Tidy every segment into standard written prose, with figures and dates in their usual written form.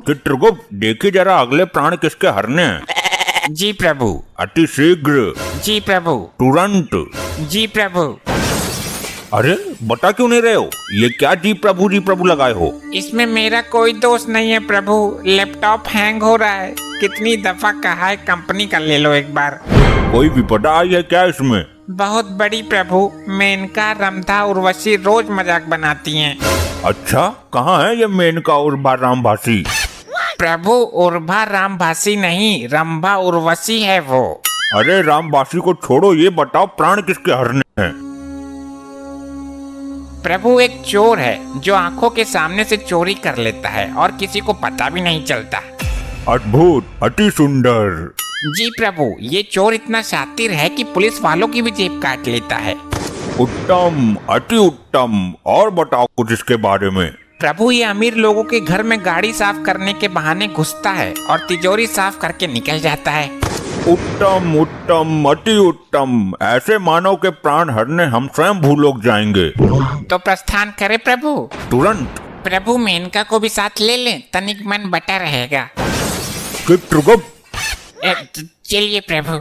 चित्रगुप्त देखिए जरा अगले प्राण किसके हरने हैं। जी प्रभु। अति शीघ्र। जी प्रभु। तुरंत। जी प्रभु। अरे बता क्यों नहीं रहे हो? ये क्या जी प्रभु लगाए हो? इसमें मेरा कोई दोष नहीं है प्रभु, लैपटॉप हैंग हो रहा है। कितनी दफा कहा है कंपनी का ले लो एक बार। कोई विपदा आई है क्या इसमें? बहुत बड़ी प्रभु, मेनका, रंभा, उर्वशी रोज मजाक बनाती हैं। अच्छा, कहाँ है ये मेनका उर्वा रामभासी? प्रभु उर्वा रामभासी नहीं, रंभा उर्वशी है वो। अरे रामभासी को छोड़ो, ये बताओ प्राण किसके हरने हैं? प्रभु एक चोर है जो आंखों के सामने से चोरी कर लेता है और किसी को पता भी नहीं चलता। अद्भुत, अति सुंदर। जी प्रभु, ये चोर इतना शातिर है कि पुलिस वालों की भी जेब काट लेता है। उत्तम, अति उत्तम। और बताओ कुछ इसके बारे में। प्रभु ये अमीर लोगों के घर में गाड़ी साफ करने के बहाने घुसता है और तिजोरी साफ करके निकल जाता है। उत्तम उत्तम, अति उत्तम। ऐसे मानव के प्राण हरने हम स्वयं भूलोक जाएंगे। तो प्रस्थान करे प्रभु। तुरंत। प्रभु मेनका को भी साथ ले लें, तनिक मन बटा रहेगा। चित्रगुप्त। चलिए प्रभु।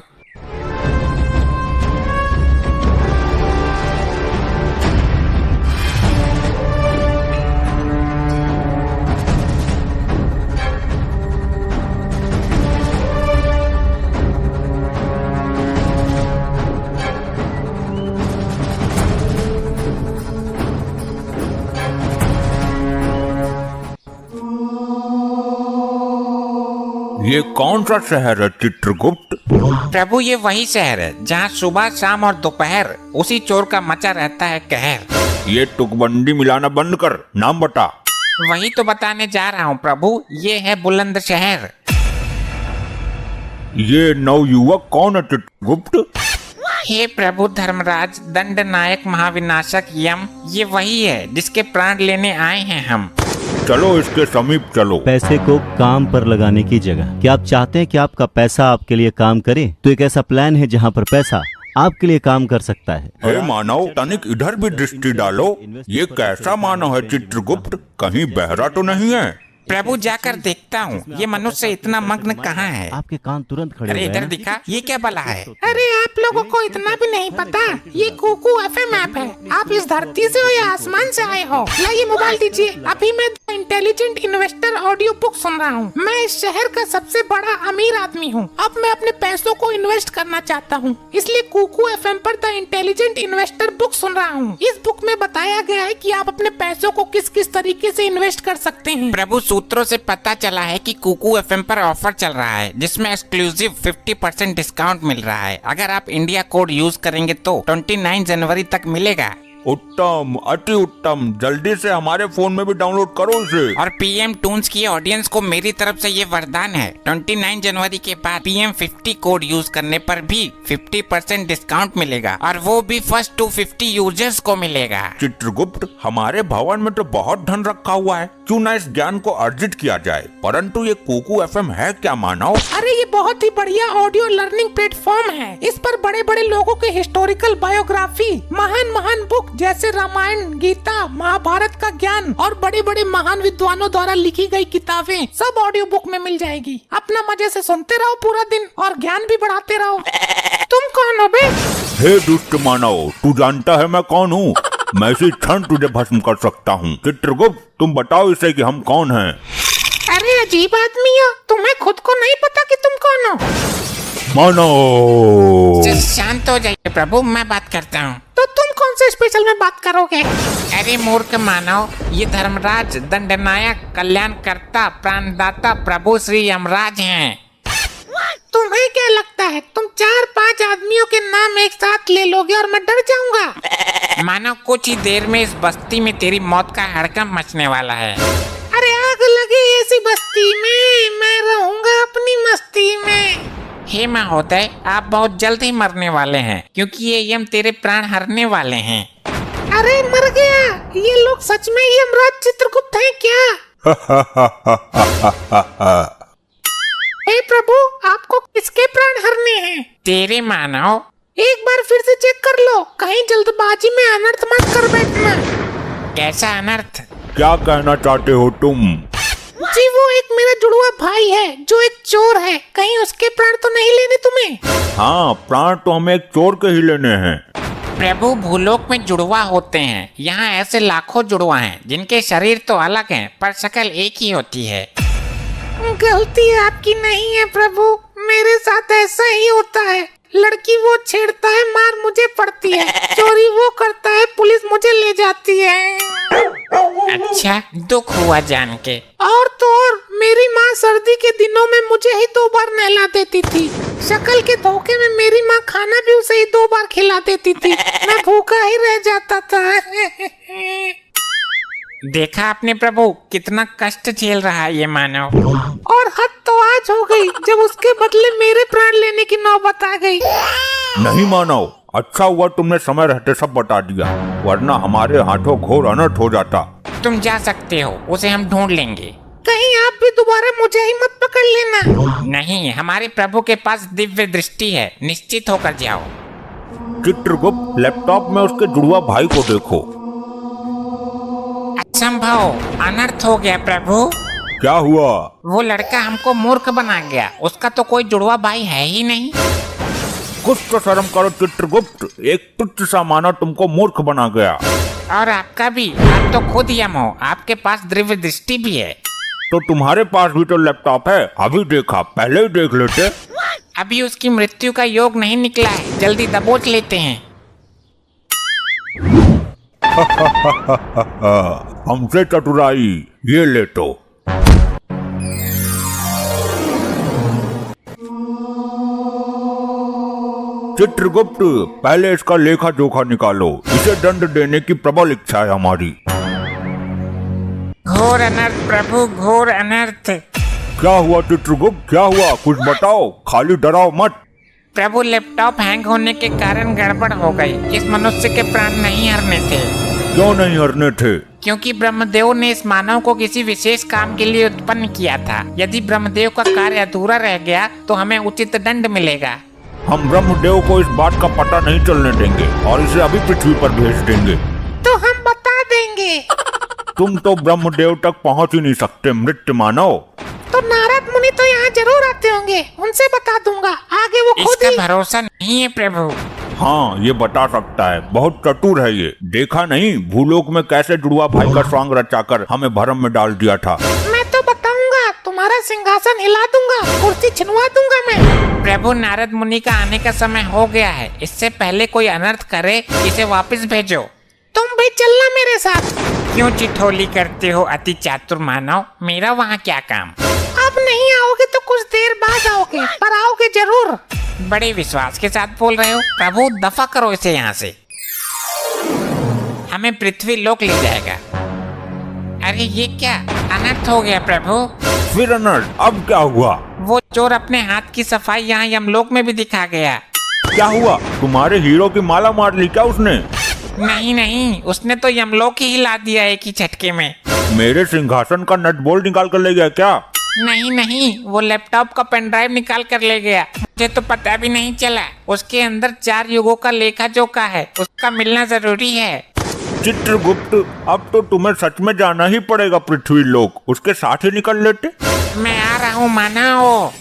ये कौन सा शहर है चित्रगुप्त? प्रभु ये वही शहर है जहाँ सुबह शाम और दोपहर उसी चोर का मचा रहता है कहर। ये तुकबंदी मिलाना बंद कर, नाम बता। वही तो बताने जा रहा हूँ प्रभु, ये है बुलंद शहर। ये नवयुवक कौन है चित्रगुप्त? हे प्रभु धर्मराज, दंड नायक, महाविनाशक यम, ये वही है जिसके प्राण लेने आए हैं हम। चलो इसके समीप चलो। पैसे को काम पर लगाने की जगह, क्या आप चाहते हैं कि आपका पैसा आपके लिए काम करे? तो एक ऐसा प्लान है जहां पर पैसा आपके लिए काम कर सकता है। हे मानव, तनिक इधर भी दृष्टि डालो। ये कैसा मानव है चित्रगुप्त? कहीं बहरा तो नहीं है? प्रभु जाकर देखता हूँ, ये मनुष्य इतना मग्न कहाँ है। आपके कान तुरंत खड़े अरे हो गए इधर ना? दिखा, ये क्या बला है? अरे आप लोगों को इतना भी नहीं पता, ये कुकू एफएम ऐप है। आप इस धरती से हो या आसमान से आए हो? लाइए मोबाइल दीजिए। अभी मैं इंटेलिजेंट इन्वेस्टर ऑडियो बुक सुन रहा हूँ। मैं इस शहर का सबसे बड़ा अमीर आदमी हूँ। अब मैं अपने पैसों को इन्वेस्ट करना चाहता हूँ, इसलिए कुकू एफएम पर द इंटेलिजेंट इन्वेस्टर बुक सुन रहा हूँ। इस बुक में बताया गया है कि आप अपने पैसों को किस किस तरीके से इन्वेस्ट कर सकते हैं। प्रभु सूत्रों से पता चला है कि कुकू एफएम पर ऑफर चल रहा है जिसमें एक्सक्लूसिव 50% डिस्काउंट मिल रहा है। अगर आप इंडिया कोड यूज करेंगे तो 29 जनवरी तक मिलेगा। उत्तम, अति उत्तम। जल्दी से हमारे फोन में भी डाउनलोड करो इसे। और पीएम टून्स की ऑडियंस को मेरी तरफ से ये वरदान है, 29 जनवरी के बाद पीएम 50 कोड यूज करने पर भी 50% डिस्काउंट मिलेगा और वो भी फर्स्ट 250 यूजर्स को मिलेगा। चित्रगुप्त, हमारे भवन में तो बहुत धन रखा हुआ है, क्यों ना इस ज्ञान को अर्जित किया जाए। परंतु ये कुकू एफएम है क्या मानव? अरे ये बहुत ही बढ़िया ऑडियो लर्निंग प्लेटफॉर्म है। इस पर बड़े बड़े लोगों के हिस्टोरिकल बायोग्राफी, महान बुक जैसे रामायण, गीता, महाभारत का ज्ञान और बड़े बड़े महान विद्वानों द्वारा लिखी गई किताबें सब ऑडियो बुक में मिल जाएगी। अपना मजे से सुनते रहो पूरा दिन और ज्ञान भी बढ़ाते रहो। तुम कौन हो बे? हे दुष्ट मानव, तू जानता है मैं कौन हूँ? मैं इसी क्षण तुझे भस्म कर सकता हूँ। चित्रगुप्त, तुम बताओ इसे कि हम कौन हैं? अरे अजीब आदमी हो, तुम्हें खुद को नहीं पता कि तुम कौन हो? मानव, शांत हो जाइए प्रभु, मैं बात करता हूँ। तो तुम कौन से स्पेशल में बात करोगे? अरे मूर्ख मानव, ये धर्मराज, दंडनायक, कल्याणकर्ता, प्राणदाता प्रभु श्री यमराज हैं। तुम्हें क्या लगता है तुम 4-5 आदमियों के नाम एक साथ ले लोगे और मैं डर जाऊंगा? मानो कुछ ही देर में इस बस्ती में तेरी मौत का हड़कंप मचने वाला है। अरे आग लगे ऐसी बस्ती में, मैं रहूंगा अपनी मस्ती में। हे महोदय, आप बहुत जल्द ही मरने वाले हैं क्योंकि ये यम तेरे प्राण हरने वाले हैं। अरे मर गया, ये लोग सच में यमराज चित्रगुप्त हैं क्या? हे प्रभु, आपको किसके प्राण हरने हैं? तेरे मानव। एक बार फिर से चेक कर लो, कहीं जल्दबाजी में अनर्थ मत कर बैठना। कैसा अनर्थ? क्या कहना चाहते हो तुम? जी वो एक मेरा जुड़वा भाई है जो एक चोर है, कहीं उसके प्राण तो नहीं लेने तुम्हें? हाँ, प्राण तो हमें एक चोर के ही लेने हैं। प्रभु, भूलोक में जुड़वा होते हैं। यहाँ ऐसे लाखों जुड़वा हैं जिनके शरीर तो अलग हैं पर शक्ल एक ही होती है। गलती आपकी नहीं है प्रभु, मेरे साथ ऐसा ही होता है। लड़की वो छेड़ता है, मार मुझे पड़ती है। चोरी वो करता है, पुलिस मुझे ले जाती है। अच्छा, दुख हुआ जान के। और तो और मेरी माँ सर्दी के दिनों में मुझे ही 2 बार नहला देती थी। शक्ल के धोखे में मेरी माँ खाना भी उसे ही 2 बार खिला देती थी। मैं भूखा ही रह जाता था। देखा आपने प्रभु, कितना कष्ट झेल रहा है ये मानव। और हद तो आज हो गई जब उसके बदले मेरे प्राण लेने की नौबत आ गई। नहीं मानव, अच्छा हुआ तुमने समय रहते सब बता दिया, वरना हमारे हाथों घोर अनर्थ हो जाता। तुम जा सकते हो, उसे हम ढूंढ लेंगे। कहीं आप भी दोबारा मुझे ही मत पकड़ लेना। नहीं, हमारे प्रभु के पास दिव्य दृष्टि है, निश्चित होकर जाओ। चित्रगुप्त, लैपटॉप में उसके जुड़वा भाई को देखो। असंभव, अनर्थ हो गया प्रभु। क्या हुआ? वो लड़का हमको मूर्ख बना गया, उसका तो कोई जुड़वा भाई है ही नहीं। कुछ तो शर्म करो चित्रगुप्त, एक तुच्छ सा मानव तुमको मूर्ख बना गया। और आपका भी, आप तो खुद यम हो, आपके पास दिव्य दृष्टि भी है। तो तुम्हारे पास भी तो लैपटॉप है, अभी देखा, पहले ही देख लेते। अभी उसकी मृत्यु का योग नहीं निकला है, जल्दी दबोच लेते हैं। हमसे चतुराई, ये ले तो। चित्रगुप्त, पहले इसका लेखा जोखा निकालो, इसे दंड देने की प्रबल इच्छा है हमारी। घोर अनर्थ प्रभु, घोर अनर्थ। क्या हुआ चित्रगुप्त, क्या हुआ? कुछ बताओ, खाली डराओ मत। प्रभु, लैपटॉप हैंग होने के कारण गड़बड़ हो गई। इस मनुष्य के प्राण नहीं हरने थे। क्यों नहीं हरने थे? क्योंकि ब्रह्मदेव ने इस मानव को किसी विशेष काम के लिए उत्पन्न किया था। यदि ब्रह्मदेव का कार्य अधूरा रह गया तो हमें उचित दंड मिलेगा। हम ब्रह्मदेव को इस बात का पता नहीं चलने देंगे और इसे अभी पृथ्वी पर भेज देंगे। तो हम बता देंगे। तुम तो ब्रह्मदेव तक पहुंच ही नहीं सकते मृत्यु मानव। तो नारद मुनि तो यहाँ जरूर आते होंगे, उनसे बता दूंगा। आगे वो खुद इसका ही। भरोसा नहीं है प्रभु। हाँ, ये बता सकता है, बहुत चतुर है ये। देखा नहीं भूलोक में कैसे जुड़वा भाई का स्वांग रचाकर हमें भरम में डाल दिया था। मैं तो बताऊंगा, तुम्हारा सिंहासन हिला दूंगा, कुर्सी छिनवा दूंगा मैं। प्रभु, नारद मुनि का आने का समय हो गया है, इससे पहले कोई अनर्थ करे इसे वापस भेजो। तुम भी चलना मेरे साथ। क्यों चिठोली करते हो अति चातुर मानव, मेरा वहाँ क्या काम? अब नहीं आओगे तो कुछ देर बाद आओगे, पर आओगे जरूर। बड़े विश्वास के साथ बोल रहे हो। प्रभु, दफा करो इसे यहाँ से, हमें पृथ्वी लोक ले जाएगा। अरे ये क्या अनर्थ हो गया प्रभु? फिर अनर्थ? अब क्या हुआ? वो चोर अपने हाथ की सफाई यहाँ यमलोक में भी दिखा गया। क्या हुआ? तुम्हारे हीरो की माला मार ली क्या उसने? नहीं नहीं, उसने तो यमलोक ही हिला दिया एक ही झटके में। मेरे सिंहासन का नट बोल्ट निकाल कर ले गया क्या? नहीं नहीं, वो लैपटॉप का पेन ड्राइव निकाल कर ले गया। मुझे तो पता भी नहीं चला। उसके अंदर 4 युगों का लेखा जोखा है, उसका मिलना जरूरी है। चित्रगुप्त, अब तो तुम्हें सच में जाना ही पड़ेगा पृथ्वी लोक, उसके साथ ही निकल लेते। मैं आ रहा हूँ मानव।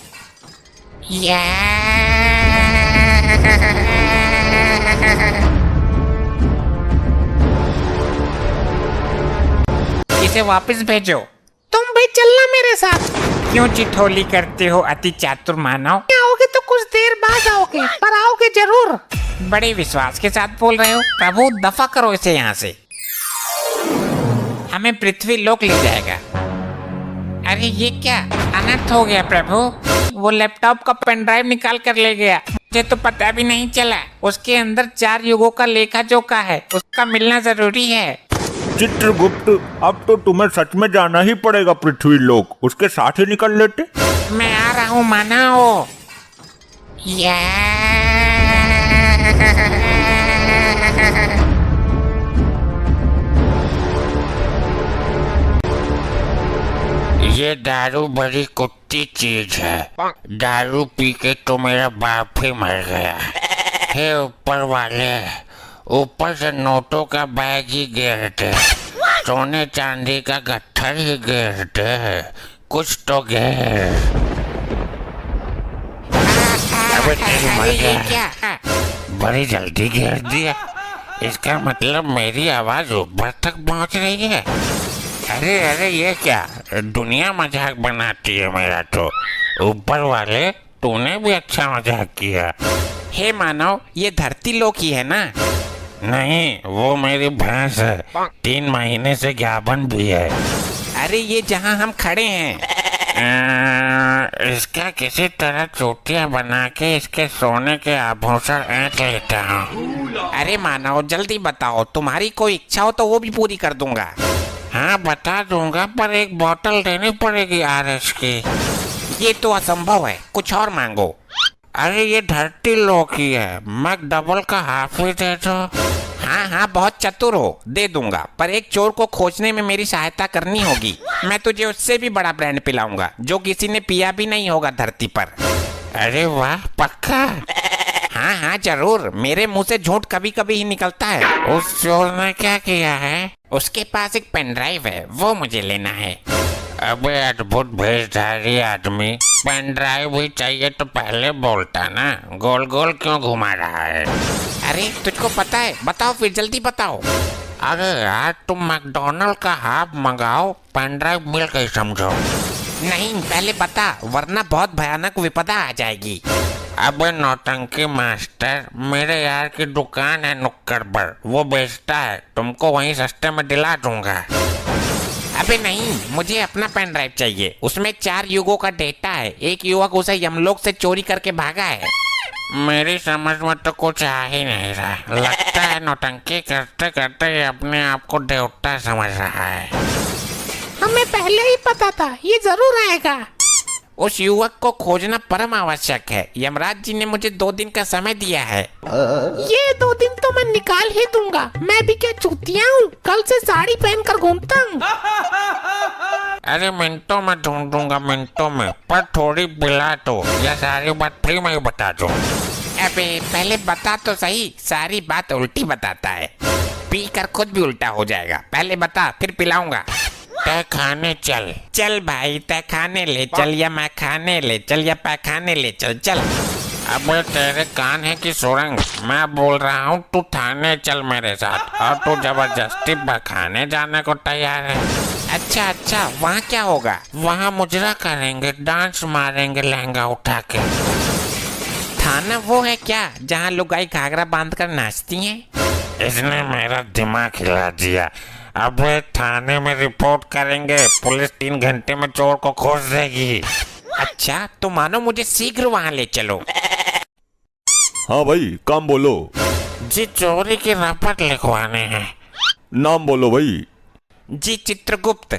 इसे वापस भेजो। तुम भी चलना मेरे साथ। क्यों चिठोली करते हो अति चातुर मानव? आओगे तो कुछ देर बाद आओगे, पर आओगे जरूर। बड़े विश्वास के साथ बोल रहे हो। प्रभु, दफा करो इसे यहाँ से, हमें पृथ्वी लोक ले जाएगा। अरे ये क्या अनर्थ हो गया प्रभु? वो लैपटॉप का पेन ड्राइव निकाल कर ले गया। मुझे तो पता भी नहीं चला। उसके अंदर 4 युगों का लेखा जोखा है, उसका मिलना जरूरी है। चित्रगुप्त, अब तो तुम्हें सच में जाना ही पड़ेगा पृथ्वी लोक, उसके साथ ही निकल लेते। मैं आ रहा हूँ मानव। ये दारू बड़ी कुत्ती चीज है। दारू पी के तो मेरा बाप ही मर गया। हे ऊपर वाले, ऊपर से नोटों का बैग ही गिरते। सोने चांदी का गट्ठर ही घेर दे, कुछ तो घेर। अबे तेरी मर ये गया, क्या? बड़ी जल्दी घेर दिया। इसका मतलब मेरी आवाज ऊपर तक पहुंच रही है। अरे अरे ये क्या, दुनिया मजाक बनाती है मेरा तो। ऊपर वाले, तूने भी अच्छा मजाक किया। हे मानव, ये धरती लोक ही है ना? नहीं, वो मेरी भैंस है, 3 महीने से ज्ञापन भी है। अरे ये जहाँ हम खड़े हैं। इसका किसी तरह चोटियां बना के इसके सोने के आभूषण ऐंठ लेता हूँ। अरे मानव जल्दी बताओ, तुम्हारी कोई इच्छा हो तो वो भी पूरी कर दूंगा। हाँ बता दूंगा, पर एक बोतल देनी पड़ेगी आरएस की। ये तो असंभव है, कुछ और मांगो। अरे ये धरती लोक ही है, मैं डबल का हाफ ही दे दो। हाँ हाँ बहुत चतुर हो, दे दूंगा, पर एक चोर को खोजने में मेरी सहायता करनी होगी। मैं तुझे उससे भी बड़ा ब्रांड पिलाऊंगा जो किसी ने पिया भी नहीं होगा धरती पर। अरे वाह, पक्का? हाँ हाँ जरूर, मेरे मुंह से झूठ कभी कभी ही निकलता है। उस चोर ने क्या किया है? उसके पास एक पेन ड्राइव है, वो मुझे लेना है। अबे अद्भुत भेषधारी आदमी, पेन ड्राइव भी चाहिए तो पहले बोलता ना, गोल गोल क्यों घुमा रहा है? अरे तुझको पता है, बताओ फिर, जल्दी बताओ। अरे यार, तुम मैकडोनल्ड का हाफ मंगाओ, पेन ड्राइव मिल गई समझो। नहीं पहले बता, वरना बहुत भयानक विपदा आ जाएगी। अबे नौटंकी मास्टर, मेरे यार की दुकान है नुक्कड़ पर, वो बेचता है, तुमको वहीं सस्ते में दिला दूंगा। अबे नहीं, मुझे अपना पेन ड्राइव चाहिए, उसमें 4 युगों का डेटा है। एक युवक उसे यमलोक से चोरी करके भागा है। मेरी समझ में तो कुछ आ ही नहीं रहा। लगता है नौटंकी करते करते ये अपने आप को देवता समझ रहा है। हमें पहले ही पता था ये जरूर आएगा। उस युवक को खोजना परम आवश्यक है। यमराज जी ने मुझे 2 दिन का समय दिया है। ये 2 दिन तो मैं निकाल ही दूंगा। मैं भी क्या चूतिया हूँ, कल से साड़ी पहन कर घूमता हूँ। अरे मिनटों में ढूंढूंगा, मिनटों में, पर थोड़ी पिला तो, या सारी बात फ्री में ही बता दो। अबे पहले बता तो सही, सारी बात उल्टी बताता है, पी कर खुद भी उल्टा हो जाएगा। पहले बता, फिर पिलाऊंगा। तय खाने चल। चल भाई, तय खाने ले चल, या मैं खाने ले चल, या पैखाने ले चल। चल। अबे तेरे कान है कि सुरंग? मैं बोल रहा हूँ तू थाने चल मेरे साथ, और तू जबरदस्ती पैखाने जाने को तैयार है। अच्छा अच्छा, वहाँ क्या होगा? वहाँ मुजरा करेंगे, डांस मारेंगे लहंगा उठा के। थाना वो है क्या जहाँ लुगाई घाघरा बांध कर नाचती हैं? इसने मेरा दिमाग हिला दिया। अब थाने में रिपोर्ट करेंगे, पुलिस 3 घंटे में चोर को खोज देगी। अच्छा तो मानो मुझे शीघ्र वहाँ ले चलो। हाँ भाई, काम बोलो। जी चोरी की रपट लिखवाने हैं। नाम बोलो भाई। जी चित्रगुप्त।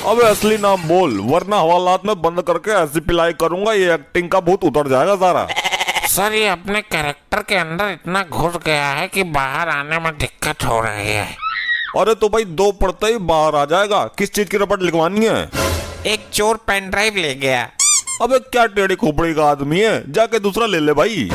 अबे असली नाम बोल, वरना हवालात में बंद करके ऐसी पिलाई करूंगा ये एक्टिंग का भूत उतर जाएगा सारा। सर ये अपने कैरेक्टर के अंदर इतना घुस गया है कि बाहर आने में दिक्कत हो रही है। अरे तो भाई 2 पढ़ते ही बाहर आ जाएगा। किस चीज की रपट लिखवानी है? एक चोर पेन ड्राइव ले गया। अबे क्या टेढ़ी खोपड़ी का आदमी है, जाके दूसरा ले ले भाई।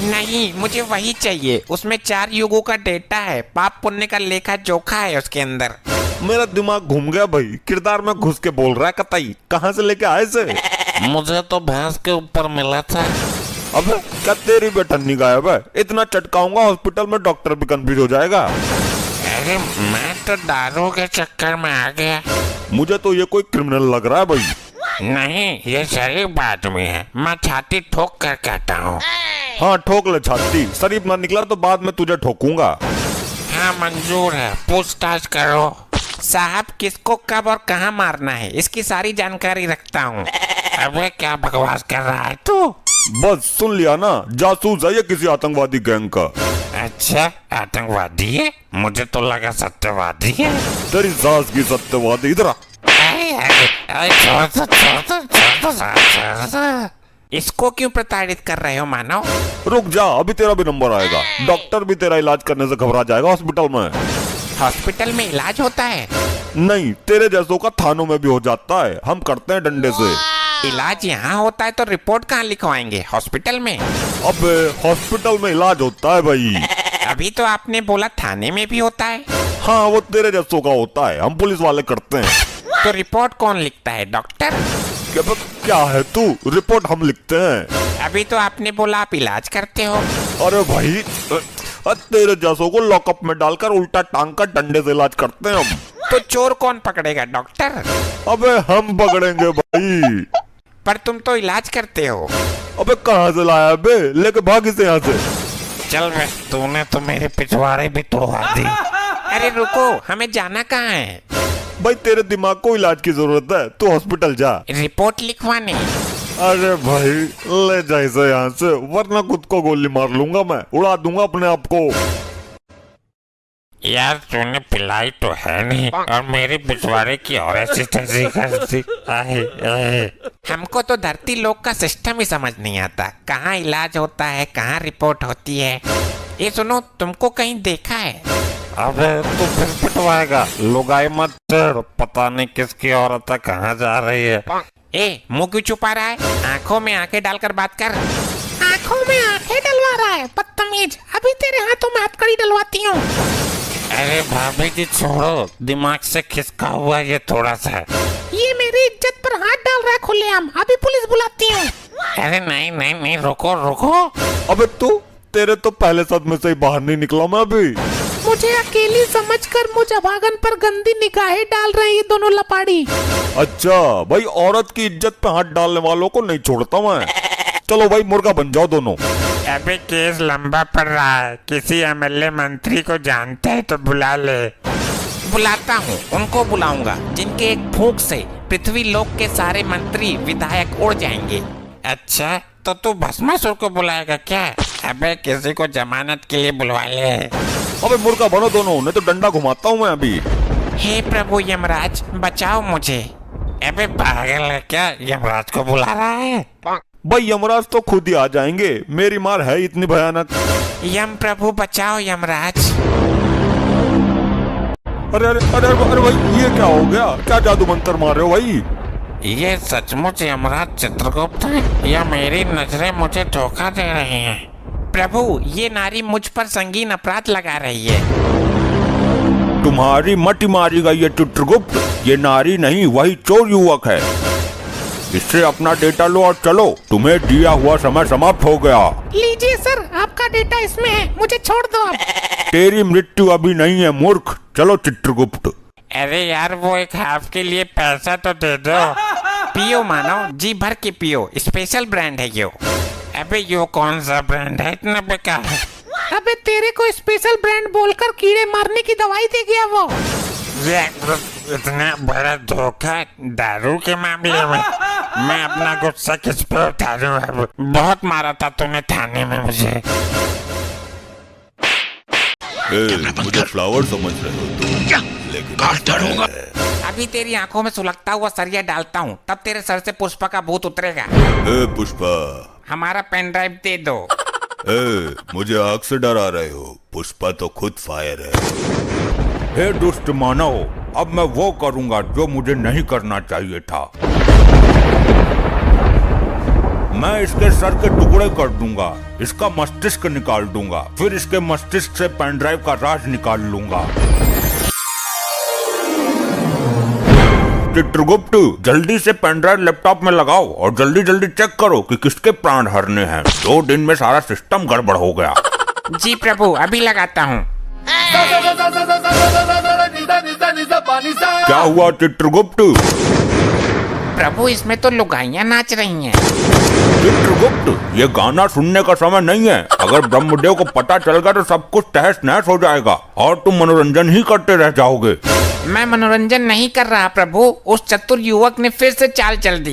नहीं, मुझे वही चाहिए, उसमें 4 युगों का डेटा है, पाप पुण्य का लेखा जोखा है उसके अंदर। मेरा दिमाग घूम गया भाई, किरदार में घुस के बोल रहा है कतई। कहाँ से लेके आए से? मुझे तो भैंस के ऊपर मिला था। अबे क्या तेरी बेटन्नी गायब है? इतना चटकाऊंगा हॉस्पिटल में डॉक्टर भी कंफ्यूज हो जाएगा। अरे मैं तो दारू के चक्कर में आ गया। मुझे तो ये कोई क्रिमिनल लग रहा है भाई। नहीं, ये शरीफ आदमी है, मैं छाती ठोक कर कहता हूँ। हाँ ठोक ले छाती, शरीफ ना निकला तो बाद में तुझे ठोकूंगा। हाँ मंजूर है, पूछताछ करो। साहब किसको कब और कहाँ मारना है, इसकी सारी जानकारी रखता हूँ। अबे क्या बकवास कर रहा है तू? बस सुन लिया ना, जासूस है ये किसी आतंकवादी गैंग का। अच्छा आतंकवादी है? मुझे तो लगा सत्यवादी है। तेरी सास की सत्यवादी। इधर आ। इसको क्यों प्रताड़ित कर रहे हो मानव? रुक जा, अभी तेरा भी नंबर आएगा। डॉक्टर भी तेरा इलाज करने से घबरा जाएगा हॉस्पिटल में। हॉस्पिटल में इलाज होता है? नहीं, तेरे जैसों का थानों में भी हो जाता है, हम करते हैं डंडे से। इलाज यहाँ होता है तो रिपोर्ट कहाँ लिखवाएंगे, हॉस्पिटल में? अबे हॉस्पिटल में इलाज होता है भाई। अभी तो आपने बोला थाने में भी होता है। हाँ वो तेरे जैसों का होता है, हम पुलिस वाले करते हैं। तो रिपोर्ट कौन लिखता है, डॉक्टर? क्या है तू, रिपोर्ट हम लिखते हैं। अभी तो आपने बोला आप इलाज करते हो। अरे भाई तेरे जैसों को लॉकअप में डालकर उल्टा टांग कर डंडे से इलाज करते हैं हम। तो चोर कौन पकड़ेगा, डॉक्टर? अबे हम पकड़ेंगे भाई। पर तुम तो इलाज करते हो। अबे कहाँ से लाया बे, लेके भागी से यहाँ से। चल बे, तूने तो मेरे पिछवाड़े भी तोड़वा दी। अरे रुको, हमें जाना कहाँ है? भाई तेरे दिमाग को इलाज की जरूरत है, तू हॉस्पिटल जा। रिपोर्ट लिखवाने? अरे भाई ले जा इसे यहाँ से, वरना खुद को गोली मार लूंगा मैं, उड़ा दूंगा अपने आप को। यार तूने पिलाई तो है नहीं और मेरे पिछवाड़े की और ऐसी तैसी करती। हमको तो धरती लोक का सिस्टम ही समझ नहीं आता, कहाँ इलाज होता है, कहाँ रिपोर्ट होती है। ये सुनो, तुमको कहीं देखा है? अबे तू फिर पिटवाएगा, लुगाई मत छेड़, पता नहीं किसकी औरत है, कहाँ जा रही है। ए, मुंह क्यों छुपा रहा है? आंखों में आंखें डालकर बात कर। आंखों में आंखें डलवा रहा है, बदतमीज। अभी तेरे हाथों में हथकड़ी डलवाती हूँ। अरे भाभी जी छोड़ो, दिमाग से खिसका हुआ ये थोड़ा सा। ये मेरी इज्जत पर हाथ डाल रहा है खुलेआम, अभी पुलिस बुलाती हूँ। अरे नहीं नहीं नहीं, रुको रुको। अबे तू, तेरे तो पहले सदमे से ही बाहर नहीं निकला मैं अभी। मुझे अकेली समझकर मुझे भागन पर गंदी निगाहें डाल रहे ये दोनों लपाड़ी। अच्छा भाई, औरत की इज्जत पे हाथ डालने वालों को नहीं छोड़ता मैं। चलो भाई मुर्गा बन जाओ दोनों। अबे केस लंबा पड़ रहा है, किसी एमएलए मंत्री को जानते है तो बुला ले। बुलाता हूँ, उनको बुलाऊंगा जिनके एक फूंक से पृथ्वी लोक के सारे मंत्री विधायक उड़ जाएंगे। अच्छा तो तू भस्मासुर को बुलाएगा क्या? अबे किसी को जमानत के लिए बुलवा ले। अबे मुर्गा बनो दोनों, नहीं तो डंडा घुमाता हूँ मैं अभी। हे प्रभु यमराज, बचाओ मुझे। अबे पागल है क्या, यमराज को बुला रहा है? भाई यमराज तो खुद ही आ जाएंगे, मेरी मार है इतनी भयानक। यम प्रभु बचाओ यमराज। अरे अरे अरे अरे भाई, ये क्या हो गया, क्या जादू मंत्र मार रहे हो भाई? ये सचमुच यमराज चित्रगुप्त है या मेरी नजरें मुझे धोखा दे रही हैं? प्रभु, ये नारी मुझ पर संगीन अपराध लगा रही है। तुम्हारी मटी मारेगा ये चित्रगुप्त, ये नारी नहीं वही चोर युवक है। इससे अपना डेटा लो और चलो, तुम्हें दिया हुआ समय समाप्त हो गया। लीजिए सर, आपका डेटा इसमें है, मुझे छोड़ दो अब। तेरी मृत्यु अभी नहीं है मूर्ख, चलो चित्रगुप्त। अरे यार वो एक हाफ के लिए पैसा तो दे दो। पियो मानव, जी भर के पियो, स्पेशल ब्रांड है यो। अबे यो कौन सा ब्रांड है, इतना बेकार है? अबे तेरे को स्पेशल ब्रांड बोलकर कीड़े मारने की दवाई दे गया वो। ये इतना बड़ा धोखा दारू के मामले में। मैं अपना गुस्सा किस पे उतारूं अब? बहुत मारा था तूने थाने में मुझे। मुझे फ्लावर समझ रहे हो तुम, लेकिन अभी तेरी आंखों में सुलगता हुआ सरिया डालता हूँ, तब तेरे सर से पुष्पा का भूत उतरेगा। पुष्पा, हमारा पेन ड्राइव दे दो। मुझे आग से डरा रहे हो, पुष्पा तो खुद फायर है। हे दुष्ट मानव, अब मैं वो करूंगा जो मुझे नहीं करना चाहिए था। मैं इसके सर के टुकड़े कर दूंगा, इसका मस्तिष्क निकाल दूंगा, फिर इसके मस्तिष्क से पेन ड्राइव का राज निकाल लूंगा। चित्रगुप्त, जल्दी से पेन ड्राइव लैपटॉप में लगाओ और जल्दी जल्दी चेक करो कि किसके प्राण हरने हैं। 2 दिन में सारा सिस्टम गड़बड़ हो गया। जी प्रभु, अभी लगाता हूँ। क्या हुआ चित्रगुप्त? प्रभु, इसमें तो लुगाइयाँ नाच रही हैं। चित्रगुप्त, ये गाना सुनने का समय नहीं है। अगर ब्रह्मदेव को पता चल गया तो सब कुछ तहस नहस हो जाएगा और तुम मनोरंजन ही करते रह जाओगे। मैं मनोरंजन नहीं कर रहा प्रभु, उस चतुर युवक ने फिर से चाल चल दी।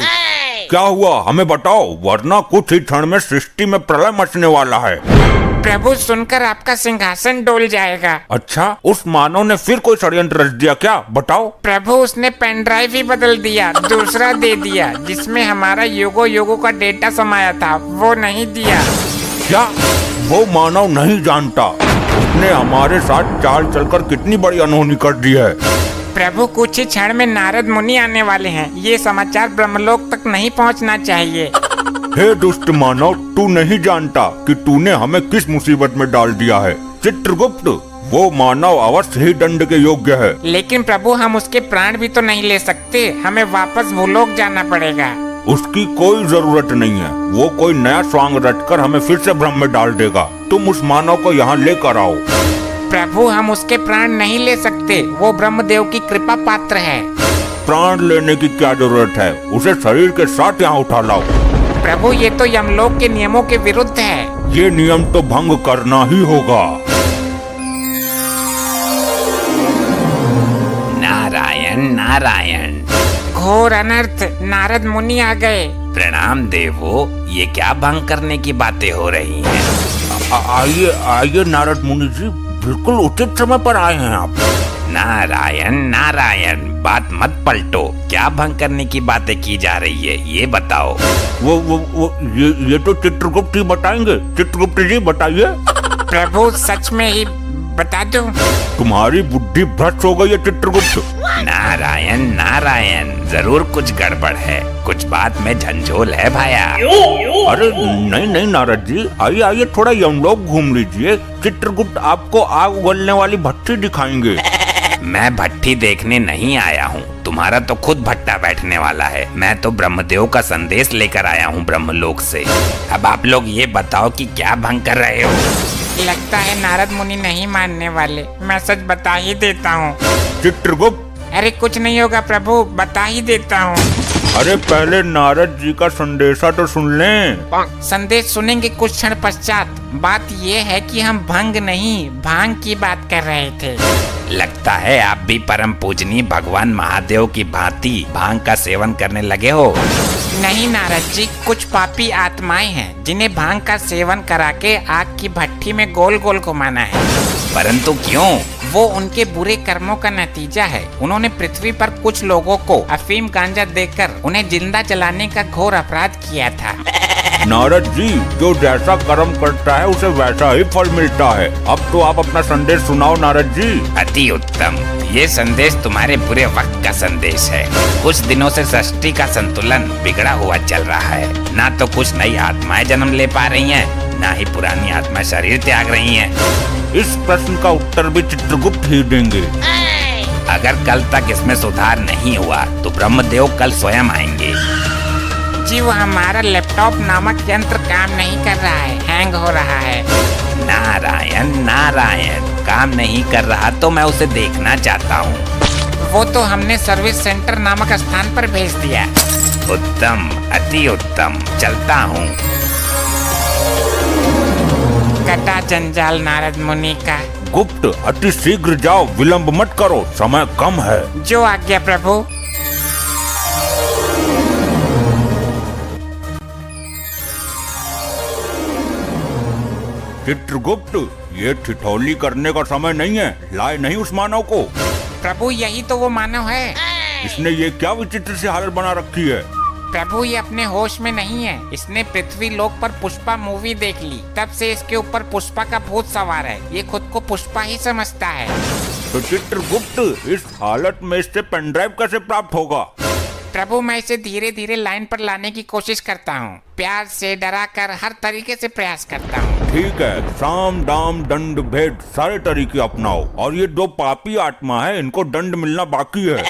क्या हुआ हमें बताओ, वरना कुछ ही क्षण में सृष्टि में प्रलय मचने वाला है। प्रभु, सुनकर आपका सिंहासन डोल जाएगा। अच्छा, उस मानव ने फिर कोई षड्यंत्र रच दिया क्या, बताओ। प्रभु, उसने पेन ड्राइव ही बदल दिया, दूसरा दे दिया जिसमें हमारा युगों का डेटा समाया था, वो नहीं दिया। क्या वो मानव नहीं जानता उसने हमारे साथ चाल चलकर कितनी बड़ी अनहोनी कर दी है? प्रभु, कुछ ही क्षण में नारद मुनि आने वाले हैं, ये समाचार ब्रह्मलोक तक नहीं पहुंचना चाहिए। हे दुष्ट मानव, तू नहीं जानता कि तूने हमें किस मुसीबत में डाल दिया है। चित्रगुप्त, वो मानव अवश्य ही दंड के योग्य है। लेकिन प्रभु हम उसके प्राण भी तो नहीं ले सकते, हमें वापस भूलोक जाना पड़ेगा। उसकी कोई जरूरत नहीं है, वो कोई नया स्वांग रचकर हमें फिर से भ्रम में डाल देगा। तुम उस मानव को यहाँ लेकर आओ। प्रभु हम उसके प्राण नहीं ले सकते, वो ब्रह्मदेव की कृपा पात्र है। प्राण लेने की क्या जरूरत है, उसे शरीर के साथ यहाँ उठा लाओ। प्रभु ये तो यमलोक के नियमों के विरुद्ध है। ये नियम तो भंग करना ही होगा। नारायण नारायण। घोर अनर्थ, नारद मुनि आ गए। प्रणाम देवो, ये क्या भंग करने की बातें हो रही हैं? आइए आइए नारद मुनि जी, बिल्कुल उचित समय पर आए हैं आप। नारायण नारायण, बात मत पलटो। क्या भंग करने की बातें की जा रही है, ये बताओ। वो ये तो चित्रगुप्त ही बताएंगे। चित्रगुप्त जी बताइए। प्रभु सच में ही बता दो। तुम्हारी बुद्धि भ्रष्ट हो गई है चित्रगुप्त। नारायण नारायण, जरूर कुछ गड़बड़ है, कुछ बात में झंझोल है भाया। अरे नहीं नहीं नारद जी, आइए आइए, थोड़ा यमलोक घूम लीजिए। चित्रगुप्त आपको आग उगलने वाली भट्टी दिखाएंगे। मैं भट्टी देखने नहीं आया हूँ, तुम्हारा तो खुद भट्टा बैठने वाला है। मैं तो ब्रह्मदेव का संदेश लेकर आया हूँ ब्रह्मलोक से। अब आप लोग ये बताओ कि क्या भंग कर रहे हो? लगता है नारद मुनि नहीं मानने वाले, मैं सच बता ही देता हूँ। चित्रगुप्त, अरे कुछ नहीं होगा प्रभु, बता ही देता हूँ। अरे पहले नारद जी का संदेशा तो सुन लें। संदेश सुनेंगे कुछ क्षण पश्चात। बात ये है कि हम भंग नहीं, भांग की बात कर रहे थे। लगता है आप भी परम पूजनीय भगवान महादेव की भांति भांग का सेवन करने लगे हो। नहीं नारद जी, कुछ पापी आत्माएं हैं जिन्हें भांग का सेवन करा के आग की भट्टी में गोल गोल घुमाना है। परंतु क्यों? वो उनके बुरे कर्मों का नतीजा है। उन्होंने पृथ्वी पर कुछ लोगों को अफीम गांजा देकर उन्हें जिंदा जलाने का घोर अपराध किया था। नारद जी, जो जैसा कर्म करता है उसे वैसा ही फल मिलता है। अब तो आप अपना संदेश सुनाओ नारद जी। अति उत्तम, ये संदेश तुम्हारे बुरे वक्त का संदेश है। कुछ दिनों से सृष्टि का संतुलन बिगड़ा हुआ चल रहा है। ना तो कुछ नई आत्माएं जन्म ले पा रही हैं, ना ही पुरानी आत्मा शरीर त्याग रही हैं। इस प्रश्न का उत्तर भी चित्रगुप्त ही देंगे। अगर कल तक इसमें सुधार नहीं हुआ तो ब्रह्मदेव कल स्वयं आएंगे। जी वो हमारा लैपटॉप नामक यंत्र काम नहीं कर रहा है, हैंग हो रहा है। नारायण नारायण, काम नहीं कर रहा तो मैं उसे देखना चाहता हूँ। वो तो हमने सर्विस सेंटर नामक स्थान पर भेज दिया। उत्तम, अति उत्तम, चलता हूँ। कटा जंजाल नारद मुनि का। गुप्त, अति शीघ्र जाओ, विलंब मत करो, समय कम है। जो आज्ञा प्रभु। चित्रगुप्त, ये ठिठौली करने का समय नहीं है। लाए नहीं उस मानव को। प्रभु यही तो वो मानव है। इसने ये क्या विचित्र सी हालत बना रखी है। प्रभु ये अपने होश में नहीं है। इसने पृथ्वी लोक पर पुष्पा मूवी देख ली, तब से इसके ऊपर पुष्पा का भूत सवार है। ये खुद को पुष्पा ही समझता है। तो चित्रगुप्त, इस हालत में इससे पेनड्राइव कैसे प्राप्त होगा? प्रभु मैं इसे धीरे धीरे लाइन पर लाने की कोशिश करता हूँ। प्यार से डरा कर हर तरीके से प्रयास करता हूँ। ठीक है, साम दाम दंड भेद सारे तरीके अपनाओ। और ये दो पापी आत्मा है, इनको दंड मिलना बाकी है।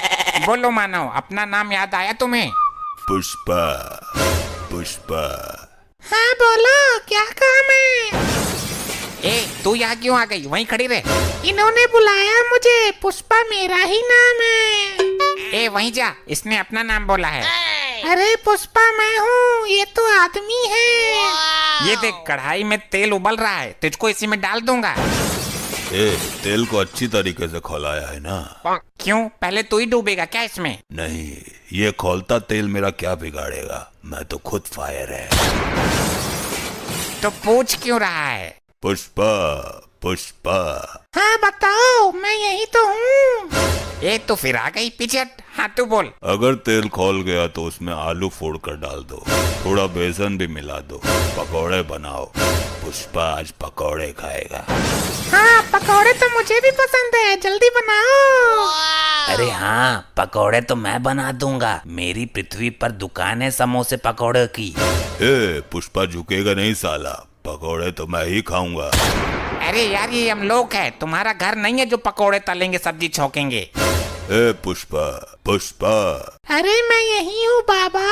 बोलो मानव, अपना नाम याद आया तुम्हें? पुष्पा, पुष्पा। हाँ बोलो, क्या काम है? ए तू यहाँ क्यों आ गई? वहीं खड़ी रहे। इन्होंने बुलाया मुझे, पुष्पा मेरा ही नाम है। ए वहीं जा, इसने अपना नाम बोला है। अरे पुष्पा मैं हूँ, ये तो आदमी है। ये देख कढ़ाई में तेल उबल रहा है, तुझको इसी में डाल दूंगा। ए, तेल को अच्छी तरीके से खौलाया है ना? क्यों, पहले तू ही डूबेगा क्या इसमें? नहीं, ये खौलता तेल मेरा क्या बिगाड़ेगा, मैं तो खुद फायर है। तो पूछ क्यों रहा है? पुष्पा, पुष्पा। हाँ बताओ, मैं यही तो हूँ। ए तो फिर आ गई, पीछे हट। हाँ तू बोल। अगर तेल खौल गया तो उसमें आलू फोड़ कर डाल दो, थोड़ा बेसन भी मिला दो, पकौड़े बनाओ। पुष्पा आज पकौड़े खाएगा। हाँ पकौड़े तो मुझे भी पसंद है, जल्दी बनाओ। अरे हाँ, पकौड़े तो मैं बना दूंगा। मेरी पृथ्वी पर दुकान है समोसे पकौड़े की। ए, पुष्पा झुकेगा नहीं साला, पकौड़े तो मैं ही खाऊंगा। अरे यार ये हम लोग है, तुम्हारा घर नहीं है जो पकोड़े तलेंगे सब्जी छौकेंगे। ए पुष्पा, पुष्पा। अरे मैं यही हूँ बाबा।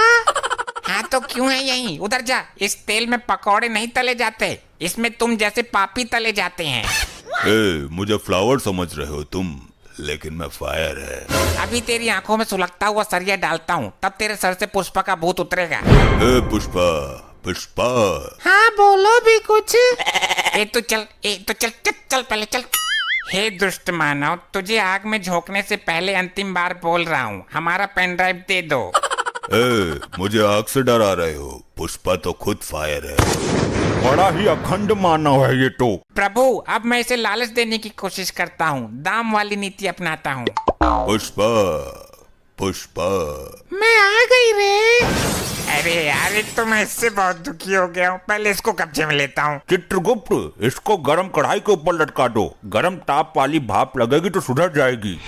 हाँ तो क्यों है यहीं? उधर जा, इस तेल में पकोड़े नहीं तले जाते, इसमें तुम जैसे पापी तले जाते हैं। ए, मुझे फ्लावर समझ रहे हो तुम, लेकिन मैं फायर है। अभी तेरी आंखों में सुलगता हुआ सरिया डालता हूँ, तब तेरे सर से पुष्पा का भूत उतरेगा। ए पुष्पा, पुष्पा। हाँ बोलो भी कुछ। ए तो चल चल पहले चल। हे दुष्ट मानव, तुझे आग में झोंकने से पहले अंतिम बार बोल रहा हूँ, हमारा पेन ड्राइव दे दो। ए, मुझे आग से डरा रहे हो? पुष्पा तो खुद फायर है। बड़ा ही अखंड मानव है ये तो। प्रभु अब मैं इसे लालच देने की कोशिश करता हूँ, दाम वाली नीति अपनाता हूँ। पुष्पा, पुष्पा। मैं आ गई रे। अरे यार तो मैं इससे बहुत दुखी हो गया हूँ, पहले इसको कब्जे में लेता हूँ। चित्रगुप्त, इसको गरम कढ़ाई के ऊपर लटका दो, गरम ताप वाली भाप लगेगी तो सुधर जाएगी।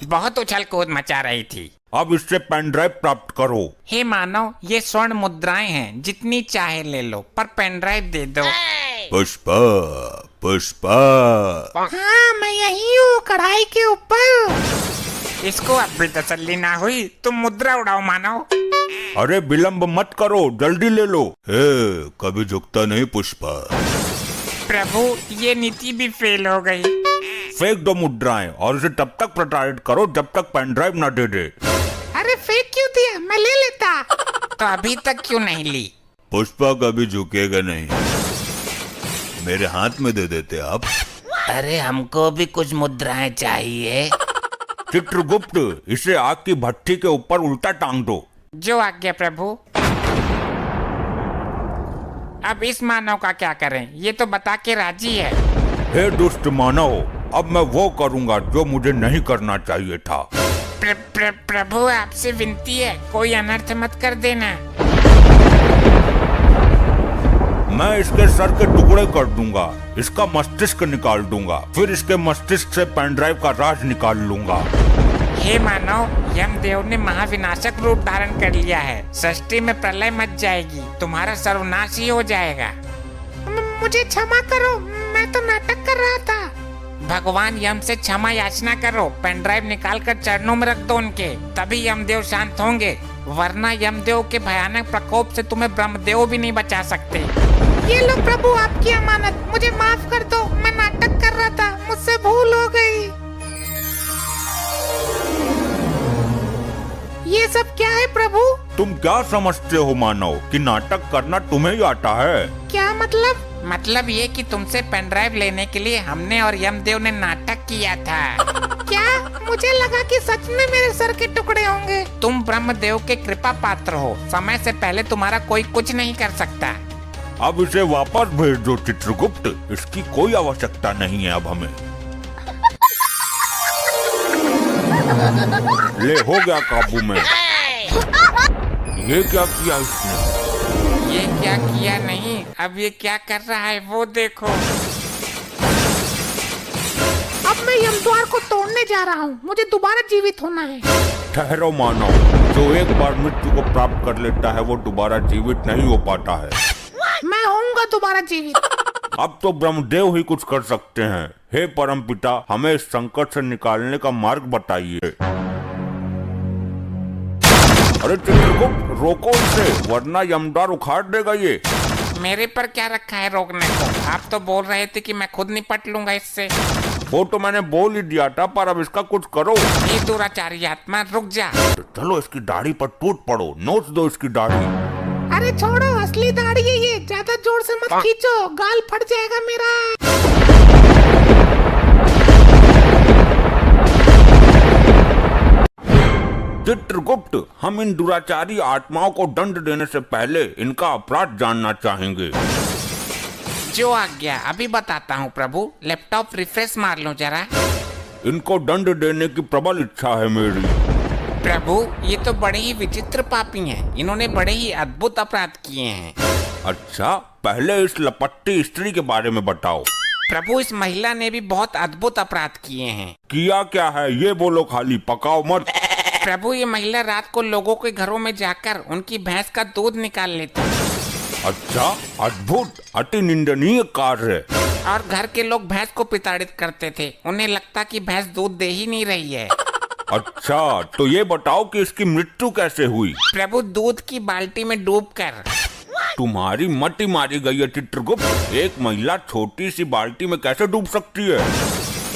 बहुत उछल कूद मचा रही थी। अब इससे पेन ड्राइव प्राप्त करो। हे मानव, ये स्वर्ण मुद्राएं हैं, जितनी चाहे ले लो, पर पेन ड्राइव दे दो। पुष्पा, पुष्पा। हाँ मैं यही हूँ, कढ़ाई के ऊपर। इसको अब भी तसल्ली ना हुई, तुम मुद्रा उड़ाओ मानव। अरे विलंब मत करो, जल्दी ले लो। हे, कभी झुकता नहीं पुष्पा। प्रभु ये नीति भी फेल हो गई। फेंक दो मुद्राएं और इसे तब तक प्रताड़ित करो जब तक पेन ड्राइव न दे दे। अरे फेंक क्यों दिया, मैं ले लेता। तो अभी तक क्यों नहीं ली? पुष्पा कभी झुकेगा नहीं, मेरे हाथ में दे देते आप। अरे हमको भी कुछ मुद्राएं चाहिए। चित्रगुप्त, इसे आग की भट्टी के ऊपर उल्टा टांग दो। जो आज्ञा प्रभु। अब इस मानव का क्या करें, ये तो बता के राजी है। हे दुष्ट मानव, अब मैं वो करूंगा जो मुझे नहीं करना चाहिए था। प्रभु आपसे विनती है, कोई अनर्थ मत कर देना। मैं इसके सर के टुकड़े कर दूंगा, इसका मस्तिष्क निकाल दूंगा, फिर इसके मस्तिष्क से पेन ड्राइव का राज निकाल लूंगा। हे मानव, यमदेव ने महाविनाशक रूप धारण कर लिया है, सृष्टि में प्रलय मच जाएगी, तुम्हारा सर्वनाश ही हो जाएगा। मुझे क्षमा करो, मैं तो नाटक कर रहा था। भगवान यम से क्षमा याचना करो, पेन ड्राइव निकाल कर चरणों में रख दो उनके, तभी यमदेव शांत होंगे, वरना यमदेव के भयानक प्रकोप से तुम्हें ब्रह्मदेव भी नहीं बचा सकते। ये लो प्रभु आपकी अमानत, मुझे माफ कर दो, मैं नाटक कर रहा था, मुझसे भूल हो गई। ये सब क्या है प्रभु? तुम क्या समझते हो मानव कि नाटक करना तुम्हें ही आता है? क्या मतलब? मतलब ये कि तुमसे पेन ड्राइव लेने के लिए हमने और यमदेव ने नाटक किया था। क्या? मुझे लगा कि सच में मेरे सर के टुकड़े होंगे। तुम ब्रह्मदेव के कृपा पात्र हो, समय से पहले तुम्हारा कोई कुछ नहीं कर सकता। अब इसे वापस भेज दो चित्रगुप्त, इसकी कोई आवश्यकता नहीं है अब हमें। ले हो गया काबू में। ये क्या किया इसने? ये क्या किया नहीं, अब ये क्या कर रहा है वो देखो। अब मैं यमद्वार को तोड़ने जा रहा हूँ, मुझे दोबारा जीवित होना है। ठहरो मानव, जो एक बार मृत्यु को प्राप्त कर लेता है वो दोबारा जीवित नहीं हो पाता है। मैं होऊंगा दोबारा जीवित। अब तो ब्रह्मदेव ही कुछ कर सकते हैं। हे परमपिता, हमें इस संकट से निकालने का मार्ग बताइए। अरे चित्रगुप्त, रोको इसे, वरना यमदार उखाड़ देगा ये। मेरे पर क्या रखा है रोकने को? आप तो बोल रहे थे कि मैं खुद निपट लूंगा इससे। वो तो मैंने बोल ही दिया था, पर अब इसका कुछ करो। ये दुराचारी आत्मा, रुक जा। तो चलो इसकी दाढ़ी पर टूट पड़ो, नोच दो इसकी दाढ़ी। अरे छोड़ो, असली दाढ़ी है ये, ज्यादा जोर से मत खींचो, गाल फट जाएगा मेरा। चित्रगुप्त, हम इन दुराचारी आत्माओं को दंड देने से पहले इनका अपराध जानना चाहेंगे। जो आज्ञा, अभी बताता हूँ प्रभु। लैपटॉप रिफ्रेश मार लो जरा। इनको दंड देने की प्रबल इच्छा है मेरी। प्रभु ये तो बड़े ही विचित्र पापी हैं, इन्होंने बड़े ही अद्भुत अपराध किए हैं। अच्छा, पहले इस लपट्टी स्त्री के बारे में बताओ। प्रभु इस महिला ने भी बहुत अद्भुत अपराध किए हैं। किया क्या है ये बोलो, खाली पकाओ मत। प्रभु ये महिला रात को लोगों के घरों में जाकर उनकी भैंस का दूध निकाल लेती है। अच्छा, अद्भुत, अति निंदनीय कार्य। और घर के लोग भैंस को प्रताड़ित करते थे। उन्हें लगता कि भैंस दूध दे ही नहीं रही है। अच्छा, तो ये बताओ कि इसकी मृत्यु कैसे हुई? प्रभु, दूध की बाल्टी में डूबकर। तुम्हारी मति मारी गई है चित्रगुप्त। एक महिला छोटी सी बाल्टी में कैसे डूब सकती है?